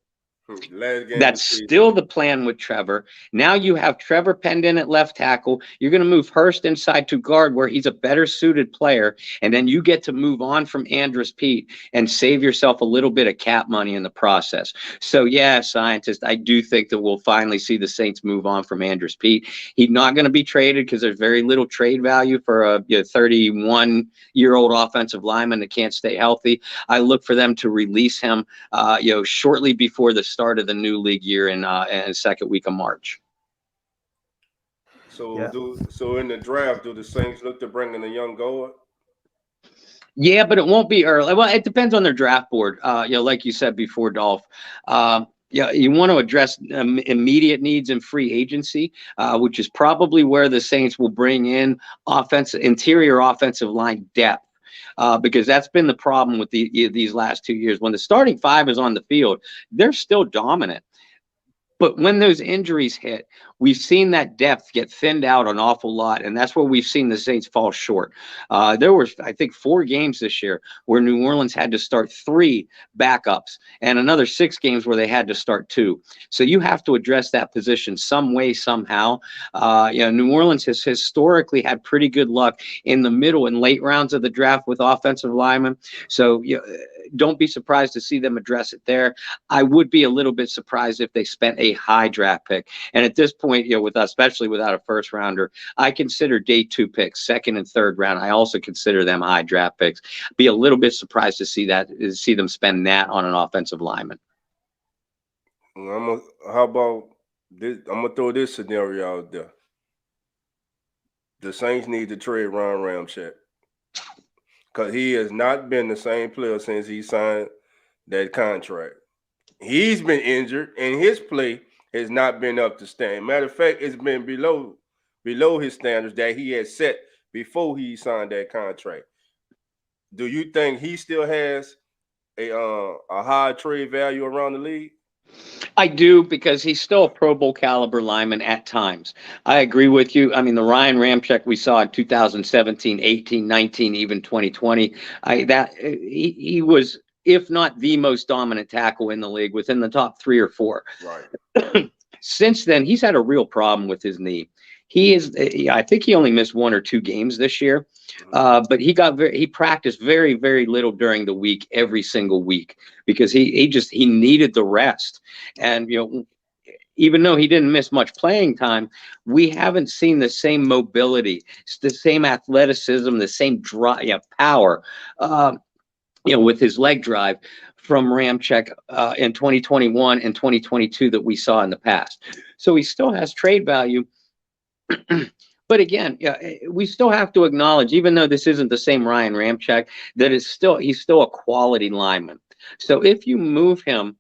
That's still the plan with Trevor. Now you have Trevor penned in at left tackle. You're going to move Hurst inside to guard where he's a better suited player. And then you get to move on from Andrus Pete and save yourself a little bit of cap money in the process. So, yeah, scientist, I do think that we'll finally see the Saints move on from Andrus Pete. He's not going to be traded because there's very little trade value for a 31-year-old offensive lineman that can't stay healthy. I look for them to release him, shortly before the start of the new league year in the second week of March. So in the draft, do the Saints look to bring in a young guard? Yeah, but it won't be early. Well, it depends on their draft board. Like you said before, Dolph. You want to address immediate needs in free agency, which is probably where the Saints will bring in interior offensive line depth. Because that's been the problem with these last 2 years. When the starting 5 is on the field, they're still dominant. But when those injuries hit, we've seen that depth get thinned out an awful lot, and that's where we've seen the Saints fall short. There were, I think, 4 games this year where New Orleans had to start 3 backups and another 6 games where they had to start 2. So you have to address that position some way, somehow. New Orleans has historically had pretty good luck in the middle and late rounds of the draft with offensive linemen. So don't be surprised to see them address it there. I would be a little bit surprised if they spent a high draft pick. And at this point, especially without a first rounder, I consider day 2 picks, second and third round. I also consider them high draft picks. Be a little bit surprised to see them spend that on an offensive lineman. How about this? I'm gonna throw this scenario out there. The Saints need to trade Ron Ramczyk because he has not been the same player since he signed that contract. He's been injured, and his play has not been up to standard. Matter of fact, it's been below his standards that he had set before he signed that contract. Do you think he still has a high trade value around the league? I do, because he's still a Pro Bowl caliber lineman at times. I agree with you. I mean, the Ryan Ramczyk we saw in 2017, 18, 19, even 2020, he was, if not the most dominant tackle in the league, within the top 3 or 4. Right. Since then, he's had a real problem with his knee. I think he only missed 1 or 2 games this year, but he practiced very, very little during the week, every single week, because he needed the rest. And, even though he didn't miss much playing time, we haven't seen the same mobility, the same athleticism, the same power, with his leg drive from Ramczyk in 2021 and 2022 that we saw in the past. So he still has trade value. But again, we still have to acknowledge, even though this isn't the same Ryan Ramczyk, that he's still a quality lineman. So if you move him,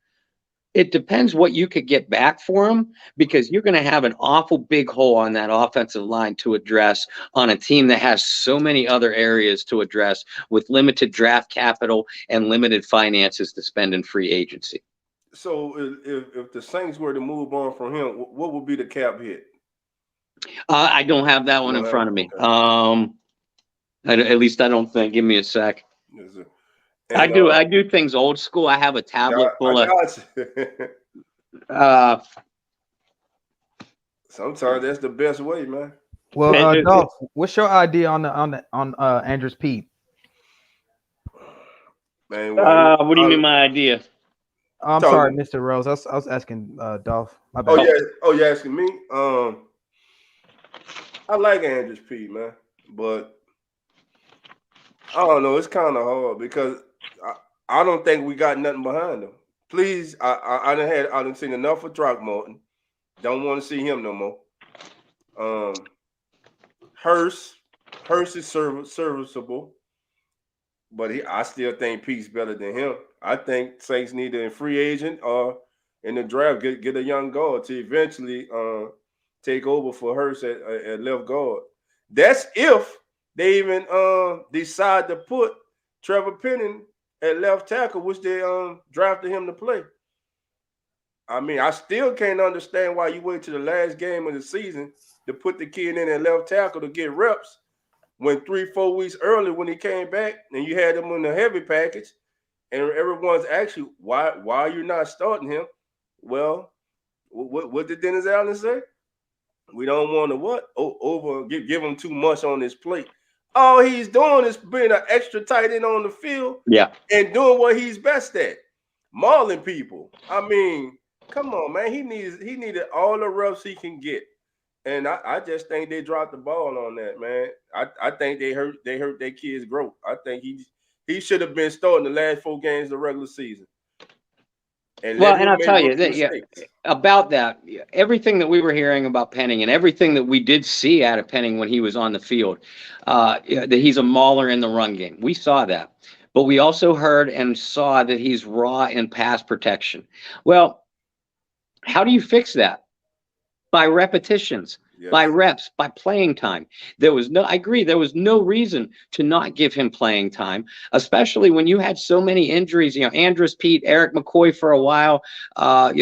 it depends what you could get back for him, because you're going to have an awful big hole on that offensive line to address on a team that has so many other areas to address with limited draft capital and limited finances to spend in free agency. So if the Saints were to move on from him, what would be the cap hit? I don't have that one in front of me. At least I don't think. Give me a sec. I do things old school. I have a tablet full of. Sometimes that's the best way, man. Well, Dolph, what's your idea on Andrus Peat? Man, what do you mean, my idea? I'm sorry, Mr. Rose. I was asking Dolph. You're asking me? I like Andrus Peat, man, but I don't know. It's kind of hard because I don't think we got nothing behind him. Please, I done seen enough of Throckmorton. Don't want to see him no more. Hurst is serviceable, but I still think Pete's better than him. I think Saints need a free agent or in the draft get a young guard to eventually take over for Hurst at left guard. That's if they even decide to put Trevor Penning at left tackle, which they drafted him to play. I mean, I still can't understand why you wait to the last game of the season to put the kid in at left tackle to get reps when 3-4 weeks early when he came back and you had him in the heavy package and everyone's actually, why are you not starting him? Well, what did Dennis Allen say? We don't want to give him too much on his plate. All he's doing is being an extra tight end on the field, and doing what he's best at, mauling people. I mean, come on, man. He needed all the reps he can get, and I just think they dropped the ball on that, man. I think they hurt their kid's growth. I think he should have been starting the last 4 games of the regular season. And I'll tell you about that. Everything that we were hearing about Penning and everything that we did see out of Penning when he was on the field, that he's a mauler in the run game. We saw that. But we also heard and saw that he's raw in pass protection. Well, how do you fix that? By repetitions. by reps, by playing time. I agree, there was no reason to not give him playing time, especially when you had so many injuries. Andrus Peat, Eric McCoy for a while,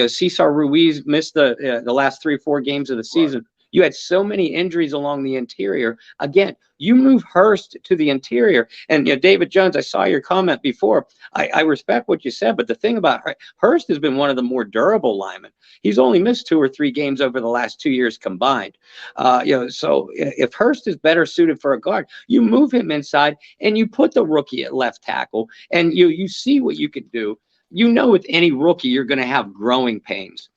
Cesar Ruiz missed the last 3 or 4 games of the season. Right. You had so many injuries along the interior. Again, you move Hurst to the interior. And David Jones, I saw your comment before. I respect what you said, but the thing about Hurst has been one of the more durable linemen. He's only missed 2 or 3 games over the last 2 years combined. So if Hurst is better suited for a guard, you move him inside and you put the rookie at left tackle, and you see what you could do. With any rookie, you're going to have growing pains.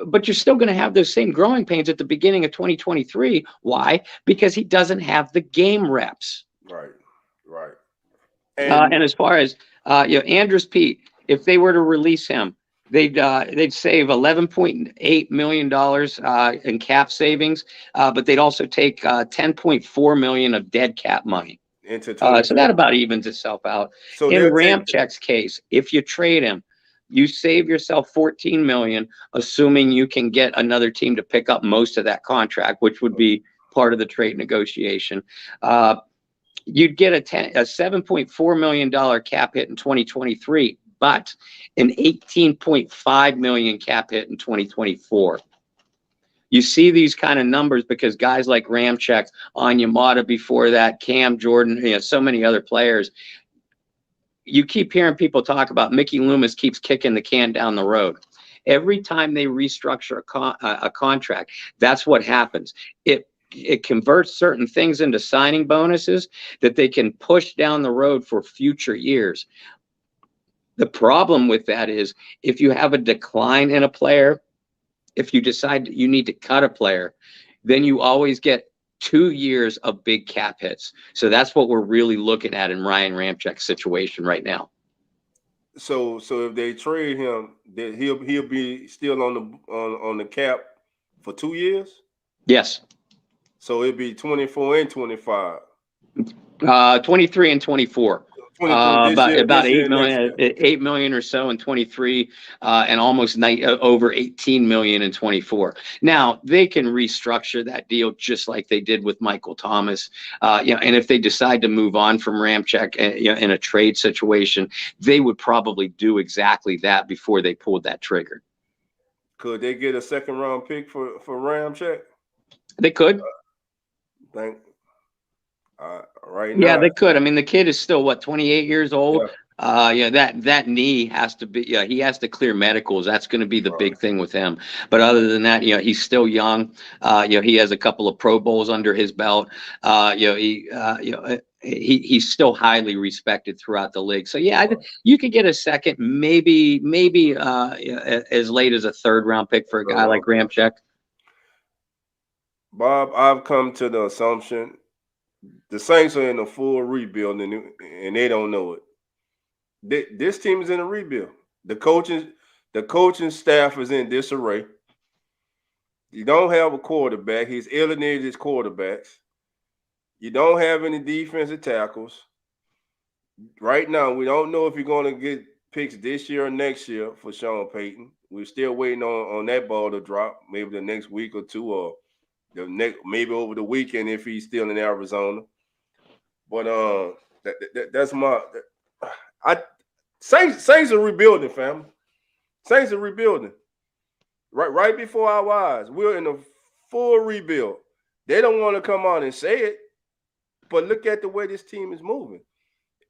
But you're still going to have those same growing pains at the beginning of 2023. Why? Because he doesn't have the game reps. Right. And as far as Andrus Peat, if they were to release him, they'd save $11.8 million in cap savings, but they'd also take $10.4 million of dead cap money. So that about evens itself out. So in Ramczak's case, if you trade him, you save yourself $14 million, assuming you can get another team to pick up most of that contract, which would be part of the trade negotiation. You'd get a $7.4 million cap hit in 2023, but an $18.5 million cap hit in 2024. You see these kind of numbers because guys like Ramczyk, Onyemata before that, Cam Jordan, so many other players. You keep hearing people talk about Mickey Loomis keeps kicking the can down the road. Every time they restructure a contract, that's what happens. It converts certain things into signing bonuses that they can push down the road for future years. The problem with that is if you have a decline in a player, if you decide you need to cut a player, then you always get 2 years of big cap hits. So that's what we're really looking at in Ryan Ramczak's situation right now. So if they trade him, that he'll be still on the cap for 2 years? Yes. So it'd be 24 and 25. 23 and 24. About 8 million or so in 23, and almost over 18 million in 24. Now they can restructure that deal just like they did with Michael Thomas. And if they decide to move on from Ramczyk, in a trade situation, they would probably do exactly that before they pulled that trigger. Could they get a 2nd round pick for Ramczyk? They could. Right now. Yeah, they could. I mean, the kid is still 28 years old. Yeah. That knee has to be. He has to clear medicals. That's going to be the big thing with him. But other than that, he's still young. He has a couple of Pro Bowls under his belt. He's still highly respected throughout the league. So yeah, you could get a second, maybe as late as a 3rd round pick for a guy like Ramczyk. Bob, I've come to the assumption the Saints are in a full rebuild, and they don't know it. This team is in a rebuild. The coaching staff is in disarray. You don't have a quarterback. He's alienated his quarterbacks. You don't have any defensive tackles. Right now, we don't know if you're going to get picks this year or next year for Sean Payton. We're still waiting on that ball to drop, maybe the next week or two, or maybe over the weekend if he's still in Arizona. But that's Saints are rebuilding, family. Saints are rebuilding. Right before our eyes. We're in a full rebuild. They don't want to come out and say it, but look at the way this team is moving.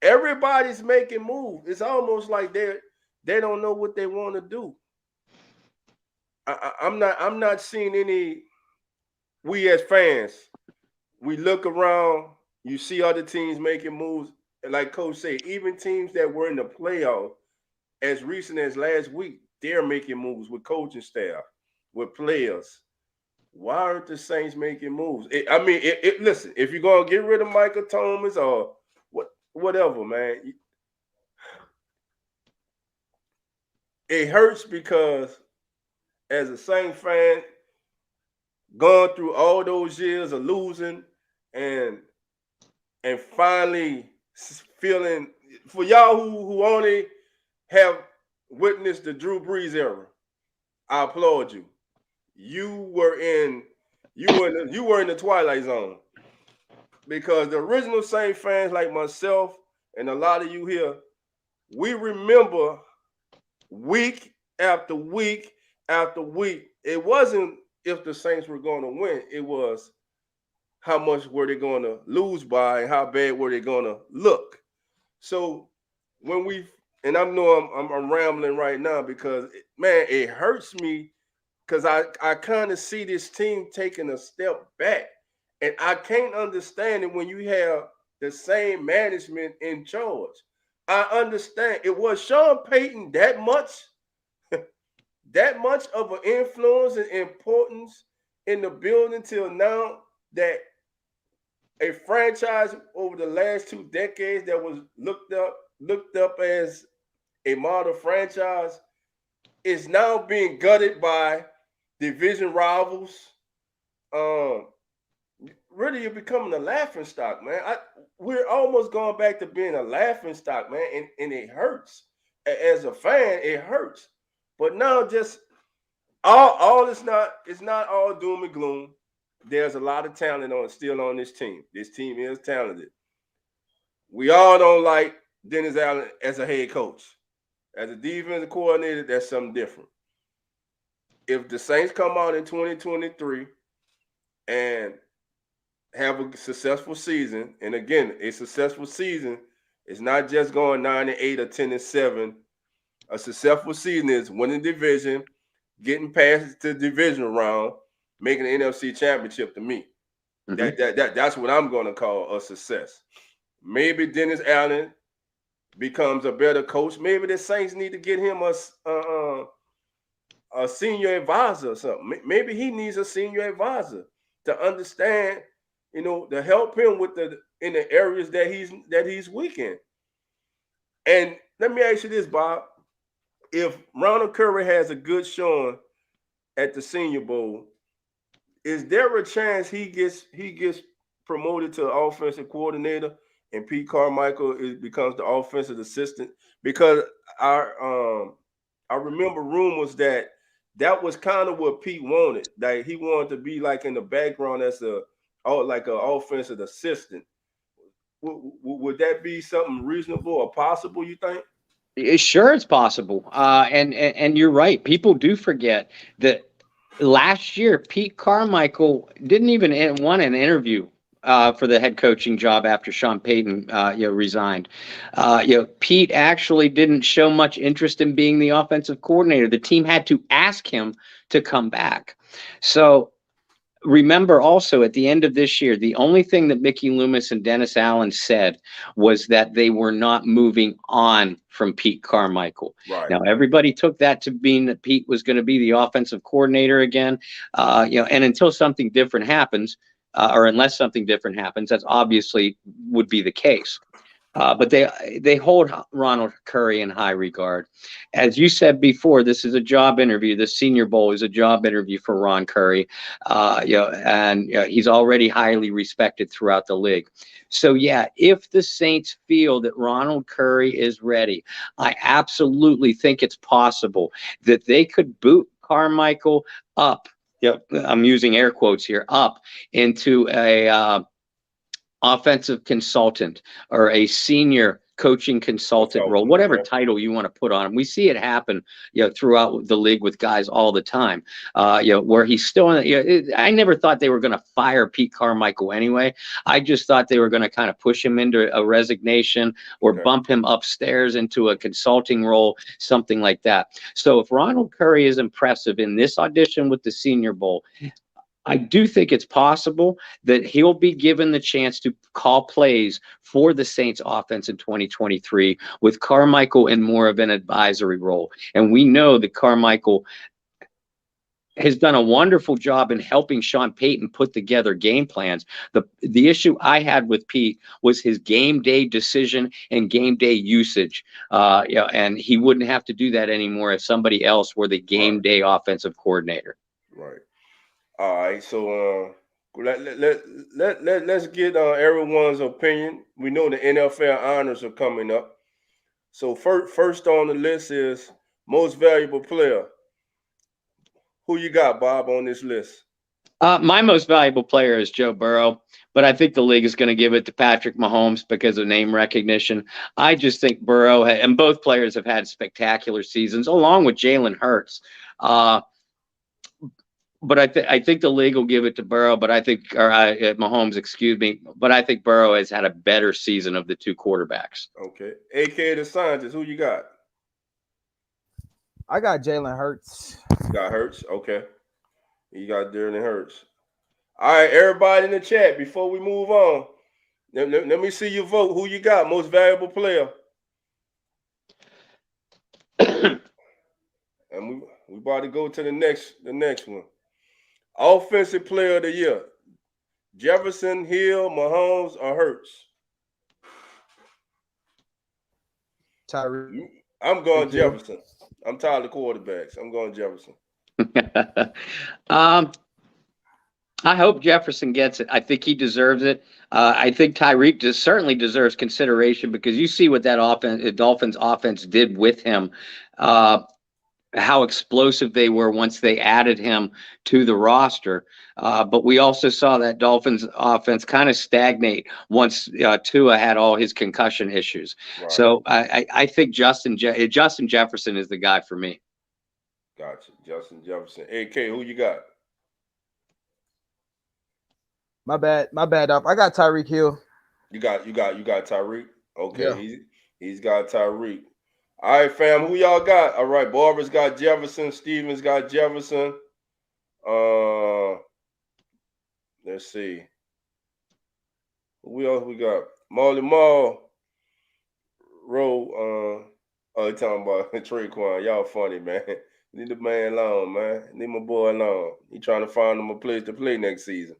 Everybody's making moves. It's almost like they don't know what they want to do. I'm not seeing any. We as fans, we look around, you see other teams making moves. And like Coach said, even teams that were in the playoff as recent as last week, they're making moves with coaching staff, with players. Why aren't the Saints making moves? Listen, if you're going to get rid of Michael Thomas or whatever, man, it hurts because as a Saints fan, gone through all those years of losing and finally feeling, for y'all who only have witnessed the Drew Brees era, I applaud you. you were in the twilight zone, because the original Saint fans like myself and a lot of you here, we remember week after week after week. It wasn't if the Saints were going to win. It was how much were they going to lose by and how bad were they going to look. So when and I know I'm rambling right now because, man, it hurts me because I kind of see this team taking a step back. And I can't understand it when you have the same management in charge. I understand it was Sean Payton that much of an influence and importance in the building till now that a franchise over the last 2 decades that was looked up as a model franchise is now being gutted by division rivals. Really, you're becoming a laughing stock, man. We're almost going back to being a laughing stock, man, and it hurts. As a fan, it hurts. But now, just all it's not all doom and gloom. There's a lot of talent still on this team. This team is talented. We all don't like Dennis Allen as a head coach. As a defensive coordinator, that's something different. If the Saints come out in 2023 and have a successful season, and again, a successful season is not just going 9-8 or 10-7. A successful season is winning division, getting past the division round, making the NFC Championship to me. Mm-hmm. That's what I'm going to call a success. Maybe Dennis Allen becomes a better coach. Maybe the Saints need to get him a senior advisor or something. Maybe he needs a senior advisor to understand, to help him in the areas that he's weak in. And let me ask you this, Bob. If Ronald Curry has a good showing at the Senior Bowl, is there a chance he gets promoted to offensive coordinator and Pete Carmichael becomes the offensive assistant? Because I remember rumors that was kind of what Pete wanted. Like he wanted to be like in the background as like an offensive assistant. Would that be something reasonable or possible, you think? Sure, it's possible. And you're right. People do forget that last year, Pete Carmichael didn't even want an interview for the head coaching job after Sean Payton resigned. Pete actually didn't show much interest in being the offensive coordinator. The team had to ask him to come back. So remember also at the end of this year, the only thing that Mickey Loomis and Dennis Allen said was that they were not moving on from Pete Carmichael. Right. Now, everybody took that to mean that Pete was going to be the offensive coordinator again. And until something different happens, or unless something different happens, that's obviously would be the case. But they hold Ronald Curry in high regard. As you said before, this is a job interview. The Senior Bowl is a job interview for Ron Curry, and he's already highly respected throughout the league. So, if the Saints feel that Ronald Curry is ready, I absolutely think it's possible that they could boot Carmichael up. I'm using air quotes here, up into a offensive consultant or a senior coaching consultant role, whatever title you want to put on him. We see it happen, throughout the league with guys all the time, where he's still I never thought they were going to fire Pete Carmichael anyway. I just thought they were going to kind of push him into a resignation or bump him upstairs into a consulting role, something like that. So if Ronald Curry is impressive in this audition with the Senior Bowl, I do think it's possible that he'll be given the chance to call plays for the Saints offense in 2023 with Carmichael in more of an advisory role. And we know that Carmichael has done a wonderful job in helping Sean Payton put together game plans. The issue I had with Pete was his game day decision and game day usage. And he wouldn't have to do that anymore if somebody else were the game day offensive coordinator. Right. All right, so let's get everyone's opinion. We know the NFL honors are coming up. So first on the list is most valuable player. Who you got, Bob, on this list? My most valuable player is Joe Burrow, but I think the league is going to give it to Patrick Mahomes because of name recognition. I just think Burrow and both players have had spectacular seasons, along with Jalen Hurts. But I think the league will give it to Burrow, but I think Mahomes, excuse me. But I think Burrow has had a better season of the two quarterbacks. Okay, AK the scientist. Who you got? I got Jalen Hurts. You got Hurts. Okay, you got Jalen Hurts. All right, everybody in the chat. Before we move on, let me see your vote. Who you got? Most valuable player. And we about to go to the next one. Offensive player of the year. Jefferson, Hill, Mahomes, or Hurts? Tyreek. I'm going Jefferson. I'm tired of quarterbacks. I'm going Jefferson. I hope Jefferson gets it. I think he deserves it. I think Tyreek certainly deserves consideration because you see what that Dolphins offense did with him. How explosive they were once they added him to the roster. But we also saw that Dolphins offense kind of stagnate once Tua had all his concussion issues. Right. So I think Justin Jefferson is the guy for me. Gotcha. Justin Jefferson. AK, who you got? My bad. I got Tyreek Hill. You got Tyreek? Okay, yeah. He's got Tyreek. All right, fam, who y'all got? All right, Barber's got Jefferson. Stevens got Jefferson. Let's see. Who else we got? Marley Marl. Rowe. You talking about Traquan. Y'all funny, man. Leave the man alone, man. Leave my boy alone. He trying to find him a place to play next season.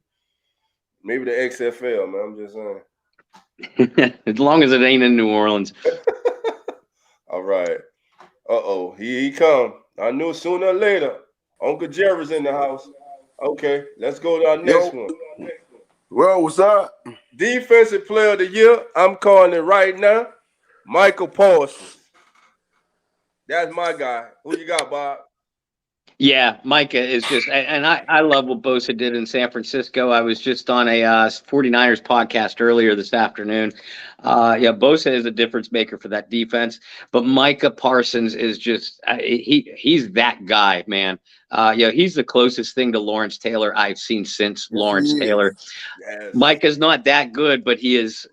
Maybe the XFL, man. I'm just saying. As long as it ain't in New Orleans. All right. He come. I knew sooner or later. Uncle Jerry's in the house. Okay, let's go to our next one. Well, what's up? Defensive player of the year. I'm calling it right now. Michael Parsons. That's my guy. Who you got, Bob? Yeah, Micah is just, and I love what Bosa did in San Francisco. I was just on a 49ers podcast earlier this afternoon. Bosa is a difference maker for that defense, but Micah Parsons is just, he's that guy, man. He's the closest thing to Lawrence Taylor I've seen since Lawrence Taylor. Yes. Micah's not that good, but he is,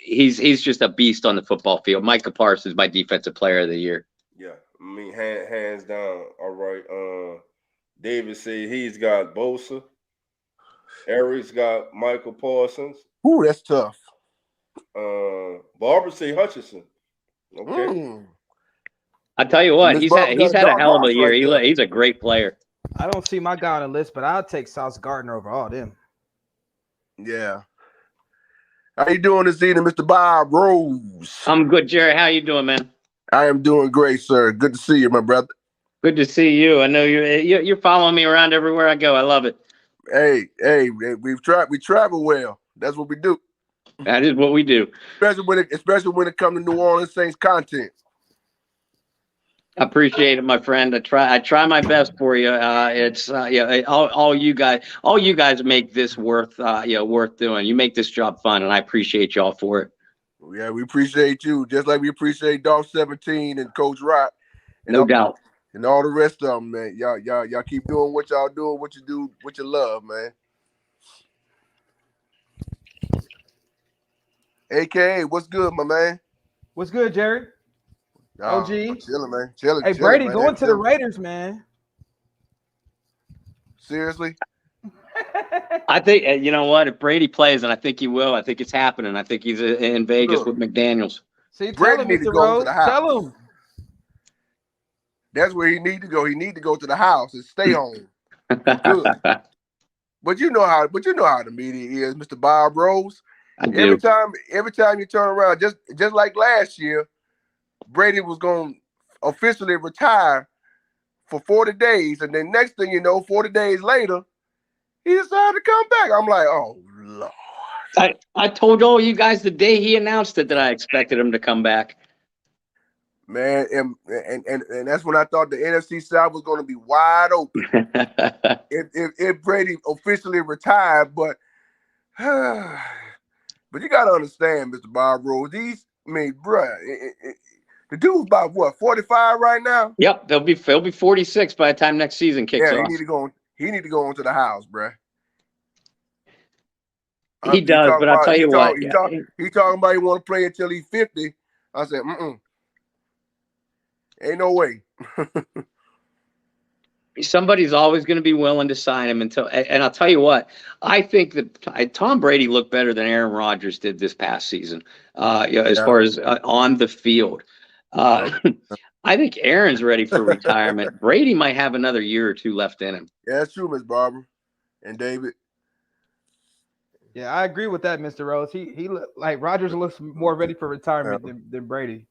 he's just a beast on the football field. Micah Parsons, my defensive player of the year. Yeah. I mean, hands down. All right. David said he's got Bosa. Eric's got Michael Parsons. Ooh, that's tough. Barbara say Hutchinson. Okay. I tell you what, he's had a hell of a year. Right, he's a great player. I don't see my guy on the list, but I'll take Sauce Gardner over all them. Yeah. How you doing this evening, Mr. Bob Rose? I'm good, Jerry. How you doing, man? I am doing great, sir. Good to see you, my brother. Good to see you. I know you're following me around everywhere I go. I love it. Hey, we travel well. That's what we do. That is what we do. Especially when it comes to New Orleans Saints content. I appreciate it, my friend. I try my best for you. It's all you guys make this worth doing. You make this job fun, and I appreciate y'all for it. Yeah, we appreciate you, just like we appreciate Dog 17 and Coach Rock. No doubt. And all the rest of them, man. Y'all keep doing what y'all doing, what you do, what you love, man. AKA, what's good, my man? What's good, Jerry? OG. Chilling, man. Chilling. Hey, Brady, man. Going to the Raiders, man. Seriously? I think, you know what? If Brady plays, and I think he will, I think it's happening. I think he's in Vegas with McDaniels. See, tell him, Mr. Rose. Tell him. That's where he need to go. He need to go to the house and stay home. Good. But you know how the media is, Mr. Bob Rose. I do. Every time you turn around, just like last year, Brady was going to officially retire for 40 days, and then next thing you know, 40 days later, he decided to come back. I'm like, oh, Lord. I told all you guys the day he announced it that I expected him to come back. Man, and that's when I thought the NFC South was going to be wide open. if Brady officially retired, but you got to understand, Mr. Bob Rose, the dude's about what, 45 right now? Yep, he'll be 46 by the time next season kicks off. He need to go into the house, bruh. He does, but I'll tell you what. He talking about he want to play until he's 50. I said, ain't no way. Somebody's always going to be willing to sign him until. And I'll tell you what, I think that Tom Brady looked better than Aaron Rodgers did this past season. As far as on the field, I think Aaron's ready for retirement. Brady might have another year or two left in him. Yeah, that's true, Ms. Barber and David. Yeah, I agree with that, Mr. Rose. He like Rodgers looks more ready for retirement than Brady.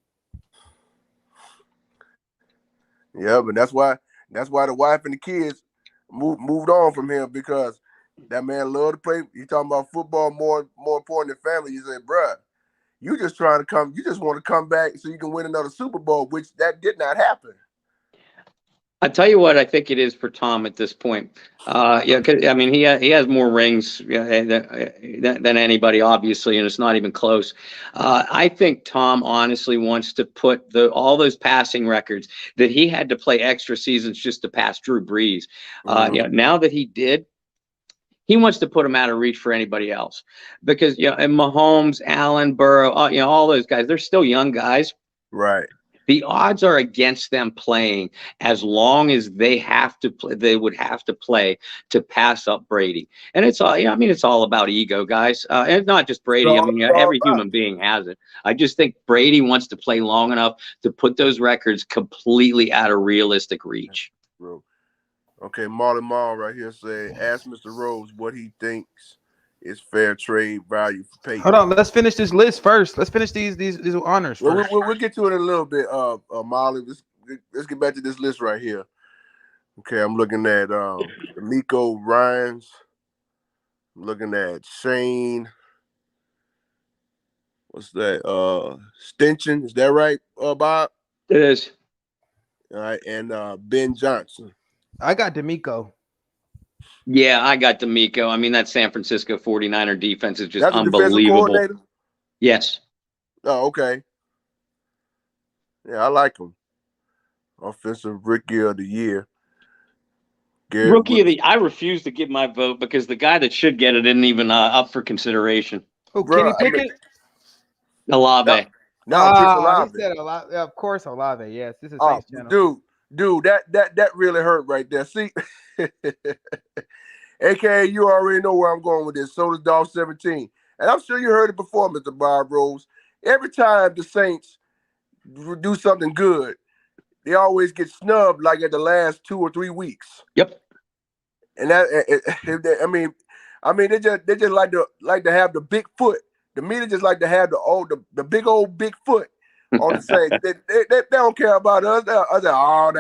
Yeah, but that's why the wife and the kids moved on from him, because that man loved to play. You talking about football more important than family. You said, bruh, you just want to come back so you can win another Super Bowl, which that did not happen. I tell you what, I think it is for Tom at this point. Cause, I mean, he has more rings than anybody, obviously, and it's not even close. I think Tom honestly wants to put all those passing records that he had to play extra seasons just to pass Drew Brees. Now that he did, he wants to put them out of reach for anybody else, because and Mahomes, Allen, Burrow, all those guys, they're still young guys, right? The odds are against them playing as long as they have to play. They would have to play to pass up Brady, and it's all. I mean, it's all about ego, guys, and not just Brady. I mean, every human being has it. I just think Brady wants to play long enough to put those records completely out of realistic reach. Okay, Marlon Mall right here say, ask Mr. Rose what he thinks is fair trade value for Peyton. Hold on, let's finish this list first. Let's finish these honors first. We'll get to it in a little bit, Molly. Let's get back to this list right here. Okay, I'm looking at D'Amico Ryans. I'm looking at Shane. What's that? Stinson, is that right, Bob? It is. All right, and Ben Johnson. I got D'Amico. Yeah, I got D'Amico. I mean, that San Francisco 49er defense is just unbelievable. Yes. Oh, okay. Yeah, I like him. Offensive Rookie of the Year. I refuse to give my vote because the guy that should get it isn't even up for consideration. Oh, Kenny Pickett? Olave. No, Olave. He said Olave. Of course, Olave. Yes, this is Saints channel. Dude, that really hurt right there. See, AKA, you already know where I'm going with this. So does Dolph 17, and I'm sure you heard it before, Mr. Bob Rose. Every time the Saints do something good, they always get snubbed like at the last 2 or 3 weeks. Yep. And that, they just like to have the big foot. The media just like to have the big old big foot on the Saints. they don't care about us. They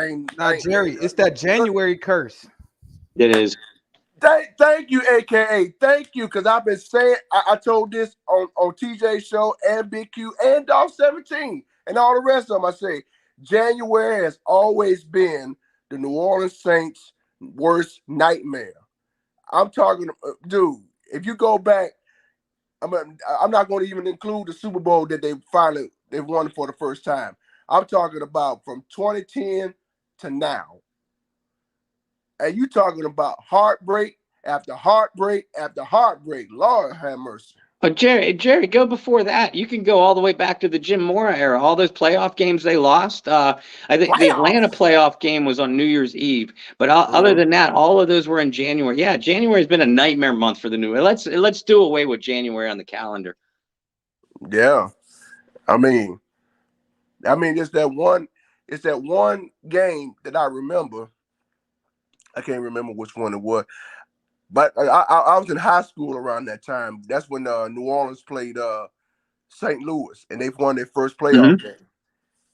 ain't. Jerry, it's that January curse. It is. Thank you, AKA. Thank you, because I've been saying, I told this on TJ's show and Big Q and Dolph 17 and all the rest of them. I say January has always been the New Orleans Saints' worst nightmare. I'm talking, dude, if you go back, I'm not going to even include the Super Bowl that they won for the first time. I'm talking about from 2010 to now. And you talking about heartbreak after heartbreak after heartbreak. Lord have mercy. But Jerry, go before that. You can go all the way back to the Jim Mora era. All those playoff games they lost. I think the Atlanta playoff game was on New Year's Eve. But other than that, all of those were in January. Yeah, January has been a nightmare month for the New. Let's do away with January on the calendar. Yeah, I mean, it's that one game that I remember. I can't remember which one it was, but I was in high school around that time. That's when New Orleans played St. Louis, and they won their first playoff game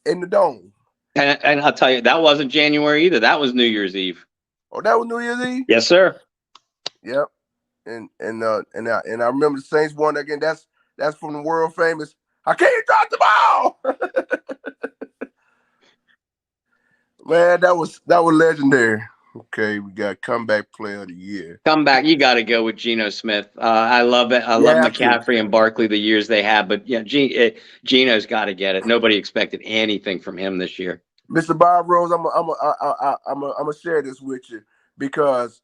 in the Dome. And I'll tell you, that wasn't January either. That was New Year's Eve. Oh, that was New Year's Eve? Yes, sir. Yep. And I remember the Saints won again. That's from the world famous. I can't drop the ball. Man, that was legendary. Okay, we got comeback player of the year. Comeback, you got to go with Geno Smith. I love it. I love McCaffrey and Barkley the years they had, but yeah, Geno's got to get it. Nobody expected anything from him this year. Mr. Bob Rose, I'm gonna share this with you because,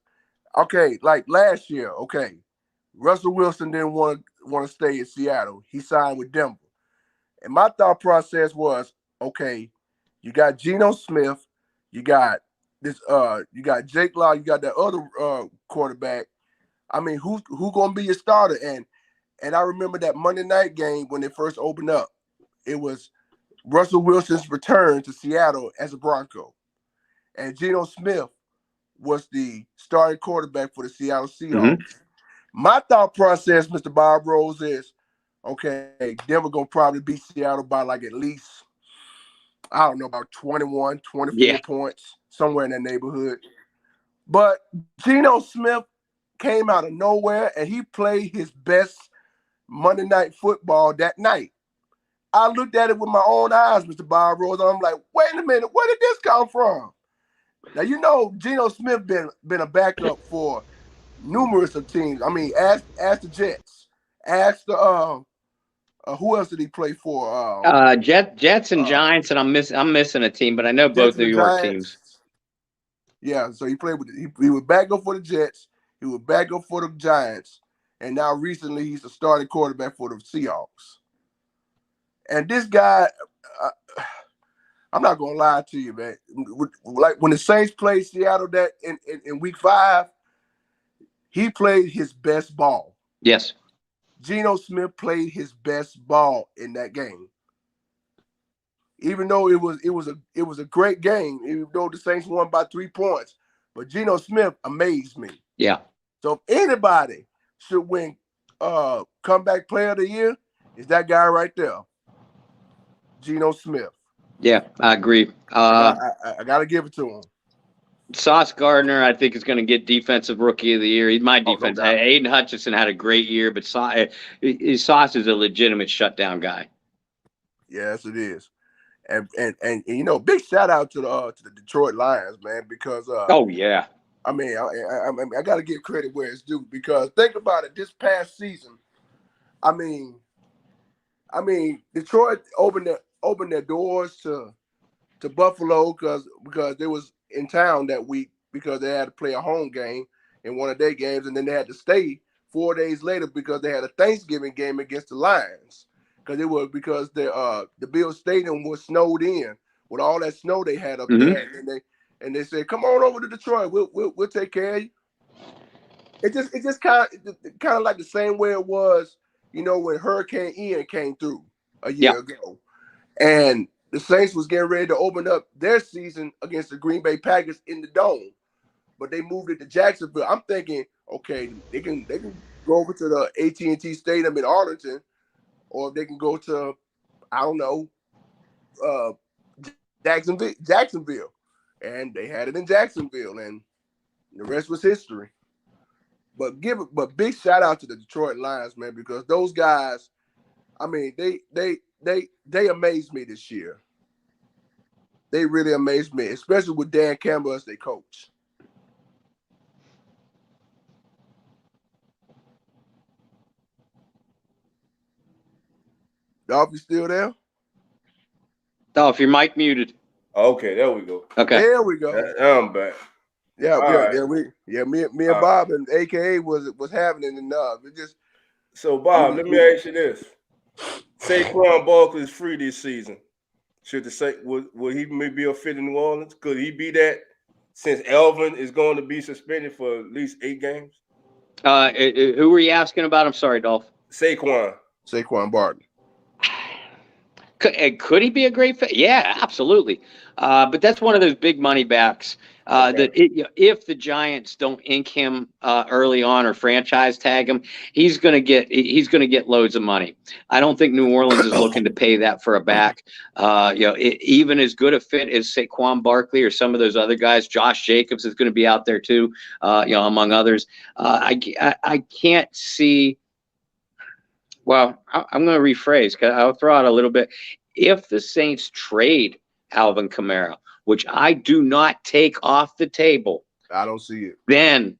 okay, like last year, okay, Russell Wilson didn't want to stay in Seattle. He signed with Denver, and my thought process was, okay, you got Geno Smith, you got this, you got Jake Law, you got that other quarterback. I mean, who gonna be your starter? And I remember that Monday night game when they first opened up. It was Russell Wilson's return to Seattle as a Bronco, and Geno Smith was the starting quarterback for the Seattle Seahawks. Mm-hmm. My thought process, Mr. Bob Rose, is okay, Denver gonna probably beat Seattle by like at least, I don't know, about 21, 24 points, somewhere in that neighborhood. But Geno Smith came out of nowhere and he played his best Monday Night Football that night. I looked at it with my own eyes, Mr. Bob Rose. I'm like, wait a minute, where did this come from? Now, you know, Geno Smith been a backup for numerous of teams. I mean, ask the Jets. Ask the who else did he play for? Jets and Giants, and I'm missing a team, but I know both New York teams. Yeah, so he played with he was backup for the Jets, he was backup for the Giants, and now recently he's the starting quarterback for the Seahawks. And this guy, I'm not gonna lie to you, man. Like when the Saints played Seattle that in week 5, he played his best ball. Yes. Geno Smith played his best ball in that game. Even though it was a great game, even though the Saints won by 3 points, but Geno Smith amazed me. Yeah. So if anybody should win comeback player of the year, it's that guy right there, Geno Smith. Yeah, I agree. I got to give it to him. Sauce Gardner, I think, is going to get defensive rookie of the year. He's my defense. No, Aiden Hutchinson had a great year, but Sauce is a legitimate shutdown guy. Yes, it is. And you know, big shout out to the Detroit Lions, man, because oh yeah. I mean, I got to give credit where it's due because think about it. This past season, I mean, Detroit opened their doors to Buffalo because they was in town that week because they had to play a home game in one of their games, and then they had to stay 4 days later because they had a Thanksgiving game against the Lions because the Bills Stadium was snowed in with all that snow they had up there, and they said, "Come on over to Detroit, we'll take care of you." It just kind of like the same way it was, you know, when Hurricane Ian came through a year ago, and the Saints was getting ready to open up their season against the Green Bay Packers in the Dome, but they moved it to Jacksonville. I'm thinking, okay, they can go over to the AT&T Stadium in Arlington, or they can go to, I don't know, Jacksonville, and they had it in Jacksonville, and the rest was history. But big shout out to the Detroit Lions, man, because those guys, I mean, they amazed me this year. They really amazed me, especially with Dan Campbell as their coach. Dolph, you still there? Dolph, your mic muted. Okay, there we go. Okay, there we go. I'm back. Me and Bob and AKA was having it enough. It just so Bob, let me ask you this: Saquon Barkley is free this season. Should will he be a fit in New Orleans? Could he be that since Elvin is going to be suspended for at least 8 games? Who were you asking about? I'm sorry, Dolph. Saquon Barkley. Could he be a great fit? Yeah, absolutely. But that's one of those big money backs that if the Giants don't ink him early on or franchise tag him, he's going to get loads of money. I don't think New Orleans is looking to pay that for a back. Even as good a fit as Saquon Barkley or some of those other guys, Josh Jacobs is going to be out there too, among others. I can't see. Well, I'm going to rephrase because I'll throw out a little bit. If the Saints trade Alvin Kamara, which I do not take off the table, I don't see it. then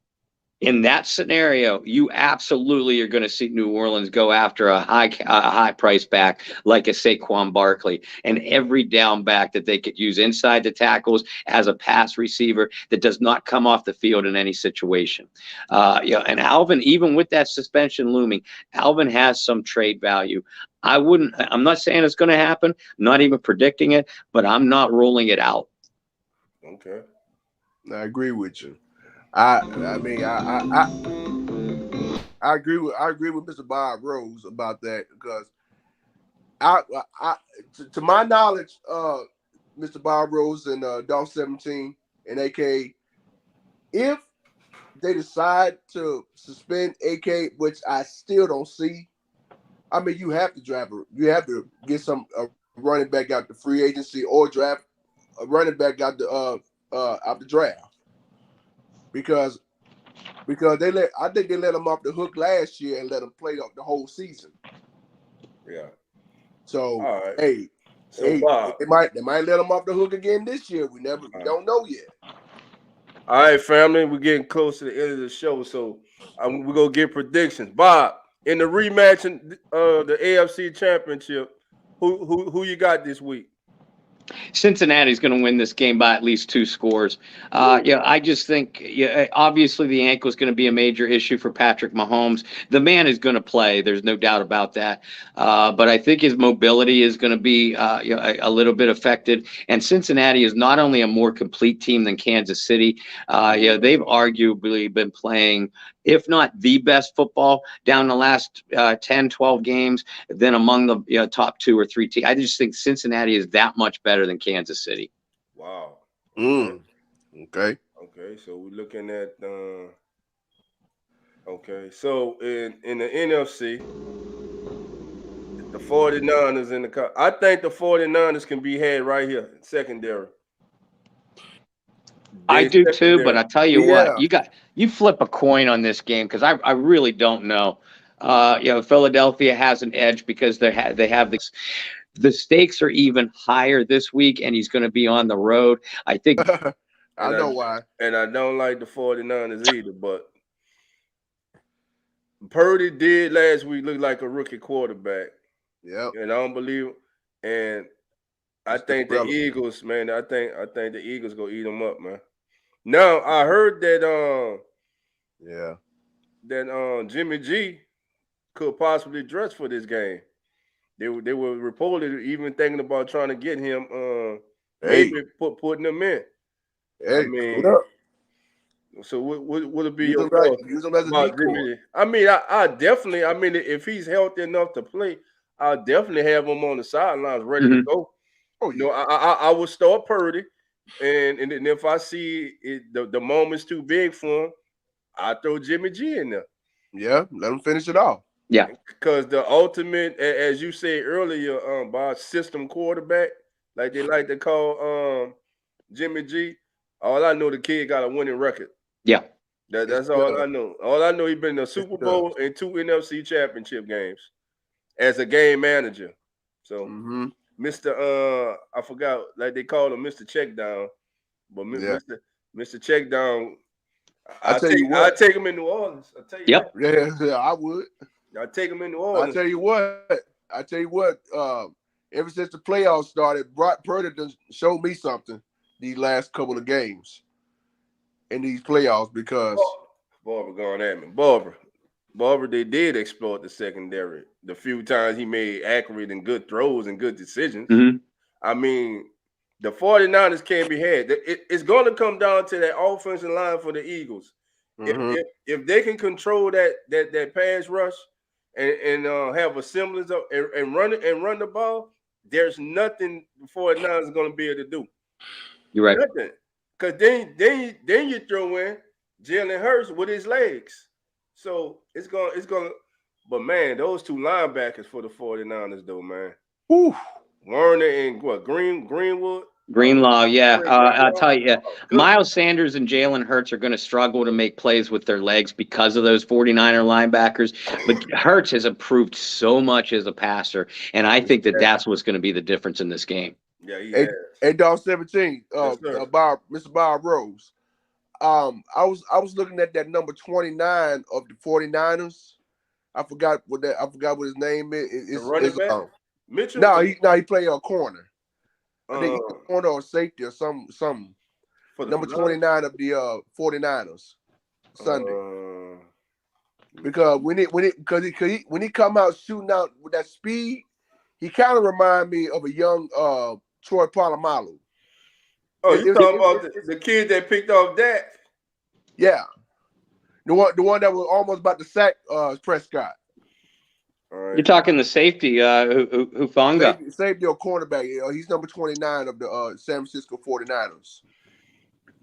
in that scenario, you absolutely are going to see New Orleans go after a high price back like a Saquon Barkley, and every down back that they could use inside the tackles as a pass receiver that does not come off the field in any situation. And Alvin, even with that suspension looming, Alvin has some trade value. I'm not saying it's going to happen, I'm not even predicting it, but I'm not ruling it out. Okay. I agree with you. I mean, I agree with Mr. Bob Rose about that, because to my knowledge, Mr. Bob Rose and Dolph 17 and AK, if they decide to suspend AK, which I still don't see, I mean, you have to get a running back out the free agency, or draft a running back out the draft. Because I think they let him off the hook last year and let him play up the whole season. Yeah. So all right. hey, Bob, they might let him off the hook again this year. We don't know yet. All right, family, we're getting close to the end of the show, so we're gonna get predictions. Bob, in the rematch in the AFC Championship, who you got this week? Cincinnati's going to win this game by at least 2 scores. I just think, obviously the ankle is going to be a major issue for Patrick Mahomes. The man is going to play. There's no doubt about that. But I think his mobility is going to be a little bit affected. And Cincinnati is not only a more complete team than Kansas City. They've arguably been playing, if not the best football down the last 10, 12 games, then among the top 2 or 3 teams. I just think Cincinnati is that much better than Kansas City. Wow. Okay. Okay, so we're looking at okay, so in the NFC, the 49ers in the I think the 49ers can be had right here in secondary. I do too, but I tell you what, you flip a coin on this game, because I really don't know. Philadelphia has an edge because they have this. The stakes are even higher this week, and he's going to be on the road. I think. I know why. And I don't like the 49ers either, but Purdy did last week look like a rookie quarterback. Yep. And I don't believe, and I think the Eagles, man, I think the Eagles gonna eat them up, man. Now I heard that Jimmy G could possibly dress for this game. They were reported even thinking about trying to get him maybe putting him in. Hey, I mean, so what it be use your thoughts about Jimmy? I mean, I definitely, I mean, if he's healthy enough to play, I'll definitely have him on the sidelines ready to go. Oh, yeah. I would start Purdy, and then if I see the moment's too big for him, I throw Jimmy G in there. Yeah, let him finish it off. Yeah, because the ultimate, as you said earlier, by system quarterback, like they like to call Jimmy G. All I know, the kid got a winning record. Yeah, that's all I know. All I know, he's been in the Super Bowl and 2 NFC Championship games as a game manager. So, Mr. I forgot, like they call him Mr. Checkdown, but Mr. Checkdown. I take him in New Orleans. I tell you. Yep. Yeah, I would. I take him in New Orleans. I tell you what. Ever since the playoffs started, Brock Purdy done showed me something these last couple of games in these playoffs, because Barbara going at me. Barbara, they did exploit the secondary. The few times he made accurate and good throws and good decisions. I mean, the 49ers can't be had. It's going to come down to that offensive line for the Eagles. If they can control that pass rush and have a semblance of and run the ball, there's nothing the 49ers are going to be able to do. You're right. Nothing. Because then you throw in Jalen Hurts with his legs. So it's going. But man, those 2 linebackers for the 49ers, though, man. Whew. Warner and what? Greenwood. Greenlaw, yeah. I'll tell you, Miles Sanders and Jalen Hurts are going to struggle to make plays with their legs because of those 49er linebackers. But Hurts has improved so much as a passer, and I think that's what's going to be the difference in this game. Yeah, he Hey, has. hey, dog 17. Yes, sir. Mr. Bob Rose. I was looking at that number 29 of the 49ers. I forgot what his name is. The running back, Mitchell. He played a corner. I think he's a corner or safety or something. For the Number 29 of the 49ers Sunday. Because when he come out shooting out with that speed, he kind of remind me of a young Troy Polamalu. Oh, you talking about the kid that picked off Dak? Yeah. The one that was almost about to sack Prescott. Right. You're talking the safety, Hufanga. Safety or cornerback. He's number 29 of the San Francisco 49ers.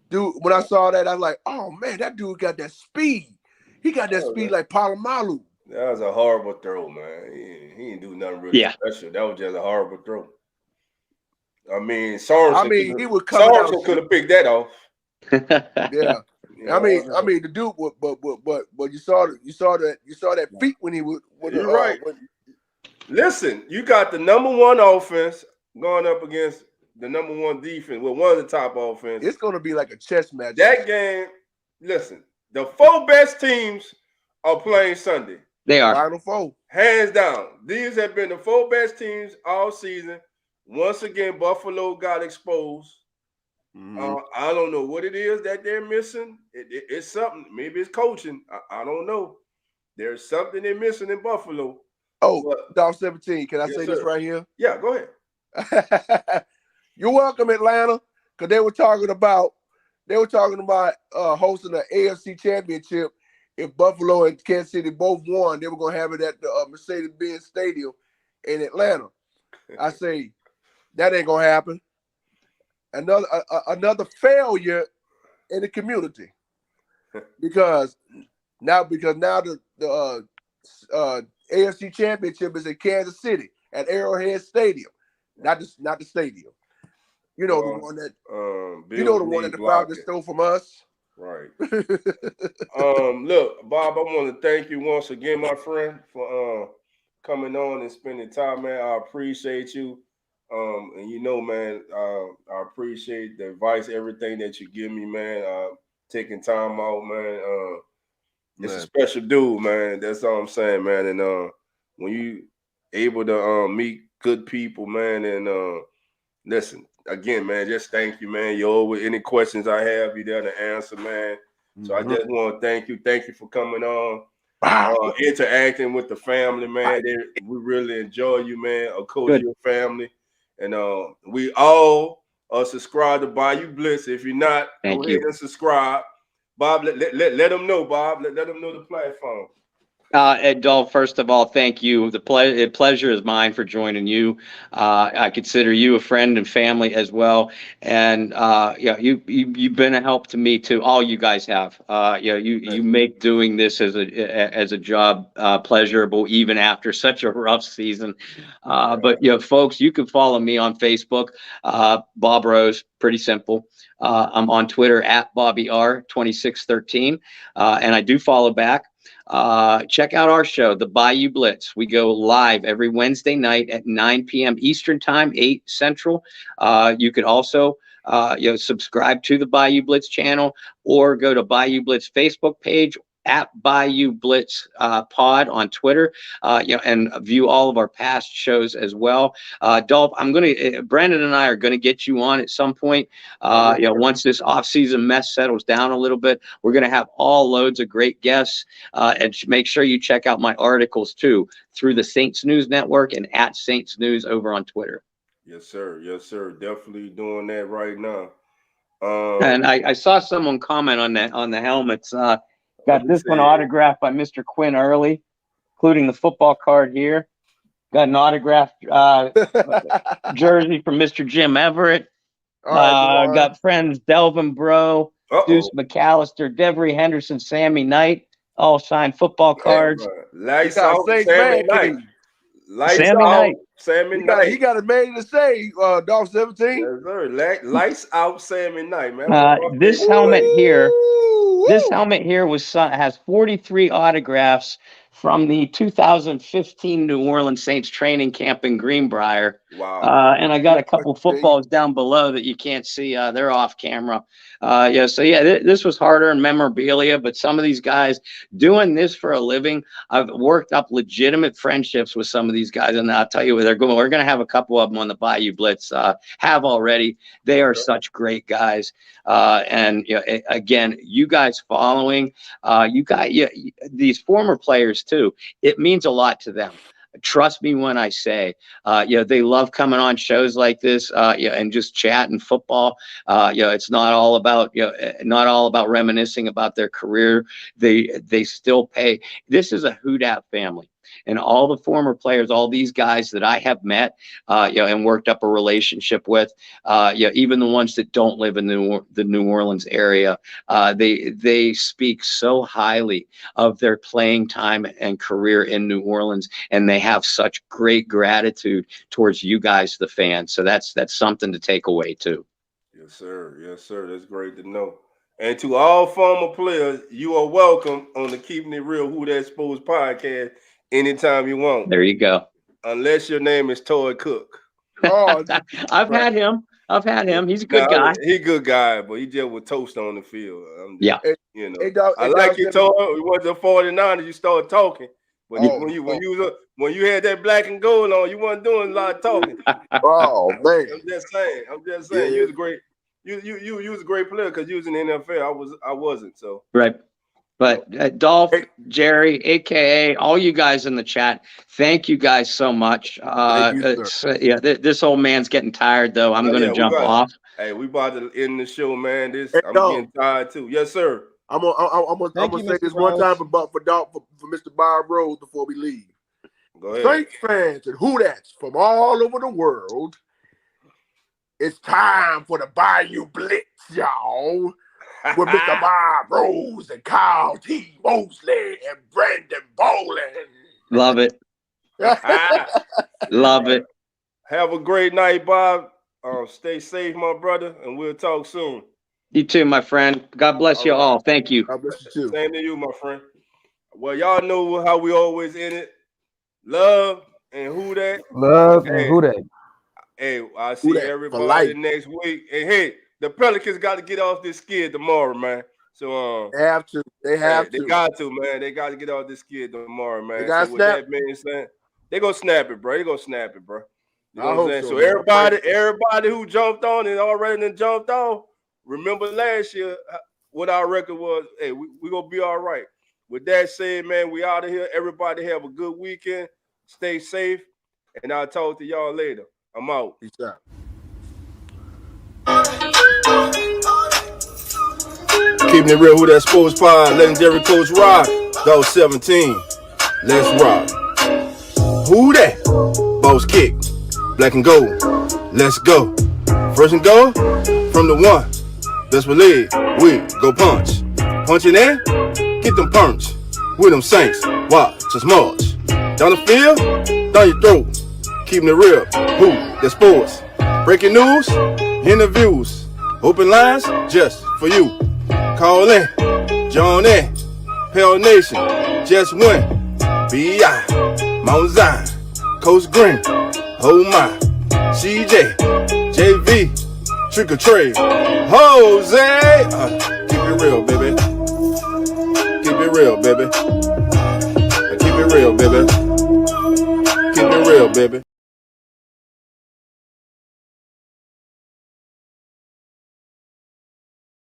Dude, when I saw that, I was like, oh man, that dude got that speed. He got that speed like Polamalu. That was a horrible throw, man. He didn't do nothing really special. That was just a horrible throw. I mean, Sorensen he was coming out. Could have picked that off. Yeah. I mean, the dude, but you saw that feet when he was. You're right. Listen, you got the number one offense going up against the number one defense. Well, one of the top offenses. It's going to be like a chess match. That game. Listen, the 4 best teams are playing Sunday. They are Final 4, hands down. These have been the 4 best teams all season. Once again, Buffalo got exposed. I don't know what it is that they're missing. It's something. Maybe it's coaching. I don't know. There's something they're missing in Buffalo. Oh, Dog 17. Can I say this right here? Yeah, go ahead. You're welcome, Atlanta, because they were talking about hosting an AFC Championship. If Buffalo and Kansas City both won, they were going to have it at the Mercedes-Benz Stadium in Atlanta. I say that ain't going to happen. Another failure in the community because now the AFC Championship is in Kansas City at Arrowhead Stadium, not the stadium. You know the one that the one that the Falcons stole from us. Right. Look, Bob, I want to thank you once again, my friend, for coming on and spending time, man. I appreciate you. And you know, man, I appreciate the advice, everything that you give me, man. Taking time out, man. It's a special dude, man. That's all I'm saying, man. And when you able to meet good people, man, and listen, again, man, just thank you, man. You're always any questions I have, you there to answer, man. So I just want to thank you. Thank you for coming on. Interacting with the family, man. We really enjoy you, man. Of course, your family. And we all are subscribed to Bayou Blitz. If you're not, go ahead and subscribe. Bob, let them know, Bob. Let them know the platform. Dolph, first of all, thank you. The pleasure is mine for joining you. I consider you a friend and family as well. And you've been a help to me too. All you guys have. You make doing this as a job pleasurable even after such a rough season. But folks, you can follow me on Facebook, Bob Rose. Pretty simple. I'm on Twitter at BobbyR2613, and I do follow back. Check out our show, The Bayou Blitz. We go live every Wednesday night at 9 p.m. Eastern Time, 8 Central. You could also subscribe to the Bayou Blitz channel or go to Bayou Blitz Facebook page at Bayou Blitz Pod on Twitter, and view all of our past shows as well. Dolph, Brandon and I are gonna get you on at some point. Once this off-season mess settles down a little bit, we're gonna have all loads of great guests. And make sure you check out my articles too through the Saints News Network and at Saints News over on Twitter. Yes, sir. Yes, sir. Definitely doing that right now. And I saw someone comment on the helmets. Got this one autographed by Mr. Quinn Early, including the football card here. Got an autographed jersey from Mr. Jim Everett. Got friends Delvin Bro, Deuce McAllister, Devery Henderson, Sammy Knight, all signed football cards. Lights out, Sammy Knight. Sammy Knight. He got it made to say, Dolph 17. Yes, sir. Lights out, Sammy Knight, man. This helmet here has 43 autographs from the 2015 New Orleans Saints training camp in Greenbrier. Wow. And I got a couple footballs down below that you can't see. They're off camera. This was harder in memorabilia, but some of these guys doing this for a living, I've worked up legitimate friendships with some of these guys, and I'll tell you where they're going. We're going to have a couple of them on the Bayou Blitz. Have already. They are such great guys. Again, you guys following, these former players too. It means a lot to them. Trust me when I say, they love coming on shows like this, and just chatting football. It's not all about reminiscing about their career. They still pay. This is a Who Dat family. And all the former players, all these guys that I have met, and worked up a relationship with, even the ones that don't live in the New Orleans area, they speak so highly of their playing time and career in New Orleans, and they have such great gratitude towards you guys, the fans. So that's something to take away too. Yes, sir. Yes, sir. That's great to know. And to all former players, you are welcome on the Keeping It Real Who That Sports podcast anytime you want. There you go. Unless your name is Toy Cook. Oh, I've had him. He's a good guy. He's a good guy, but he just was toast on the field. I like you, Toy. We went to 49ers, you started talking. But when you had that black and gold on, you weren't doing a lot of talking. Oh man. I'm just saying. Yeah. You was great. You was a great player because you was in the NFL. I wasn't, so right. But Dolph, Jerry, aka all you guys in the chat, thank you guys so much. This old man's getting tired though. I'm going to jump off. Hey, we about to end the show, man. I'm getting tired too. Yes, sir. I'm gonna say this one time for Mr. Bob Rose before we leave. Go ahead. Saints fans and Who Dats from all over the world. It's time for the Bayou Blitz, y'all. With Mr. Bob Rose and Kyle T. Mosley and Brandon Bolin. Love it. Love it. Have a great night, Bob. Stay safe, my brother, and we'll talk soon. You too, my friend. God bless you all. Thank you. God bless you too. Same to you, my friend. Well, y'all know how we always end it. Love and Who Dat. Love and Who Dat. Hey, I'll see everybody next week. Hey, the Pelicans got to get off this skid tomorrow, man. So they have to. They got to, man. They got to get off this skid tomorrow, man. They got so with that being said, they gonna snap it, bro. They gonna snap it, bro. You know what I'm saying? So everybody who jumped on and already done jumped on, remember last year what our record was. Hey, we gonna be all right. With that said, man, we out of here. Everybody have a good weekend. Stay safe, and I'll talk to y'all later. I'm out. Peace out. Keeping It Real Who That Sports Pod, legendary Coach Rod, Dog 17. Let's rock. Who that? Boss kick, black and gold. Let's go. First and goal from the one. Best believe we go punch. Punching in, get them punch. With them Saints, watch us march. Down the field, down your throat. Keeping it real, Who That Sports. Breaking news, interviews, open lines just for you. Call in, join in, Pale Nation, just win. B.I., Mount Zion, Coach Green, oh my, CJ, JV, Trick or Trade, Jose. Keep it real, baby. Keep it real, baby. Keep it real, baby. Keep it real, baby.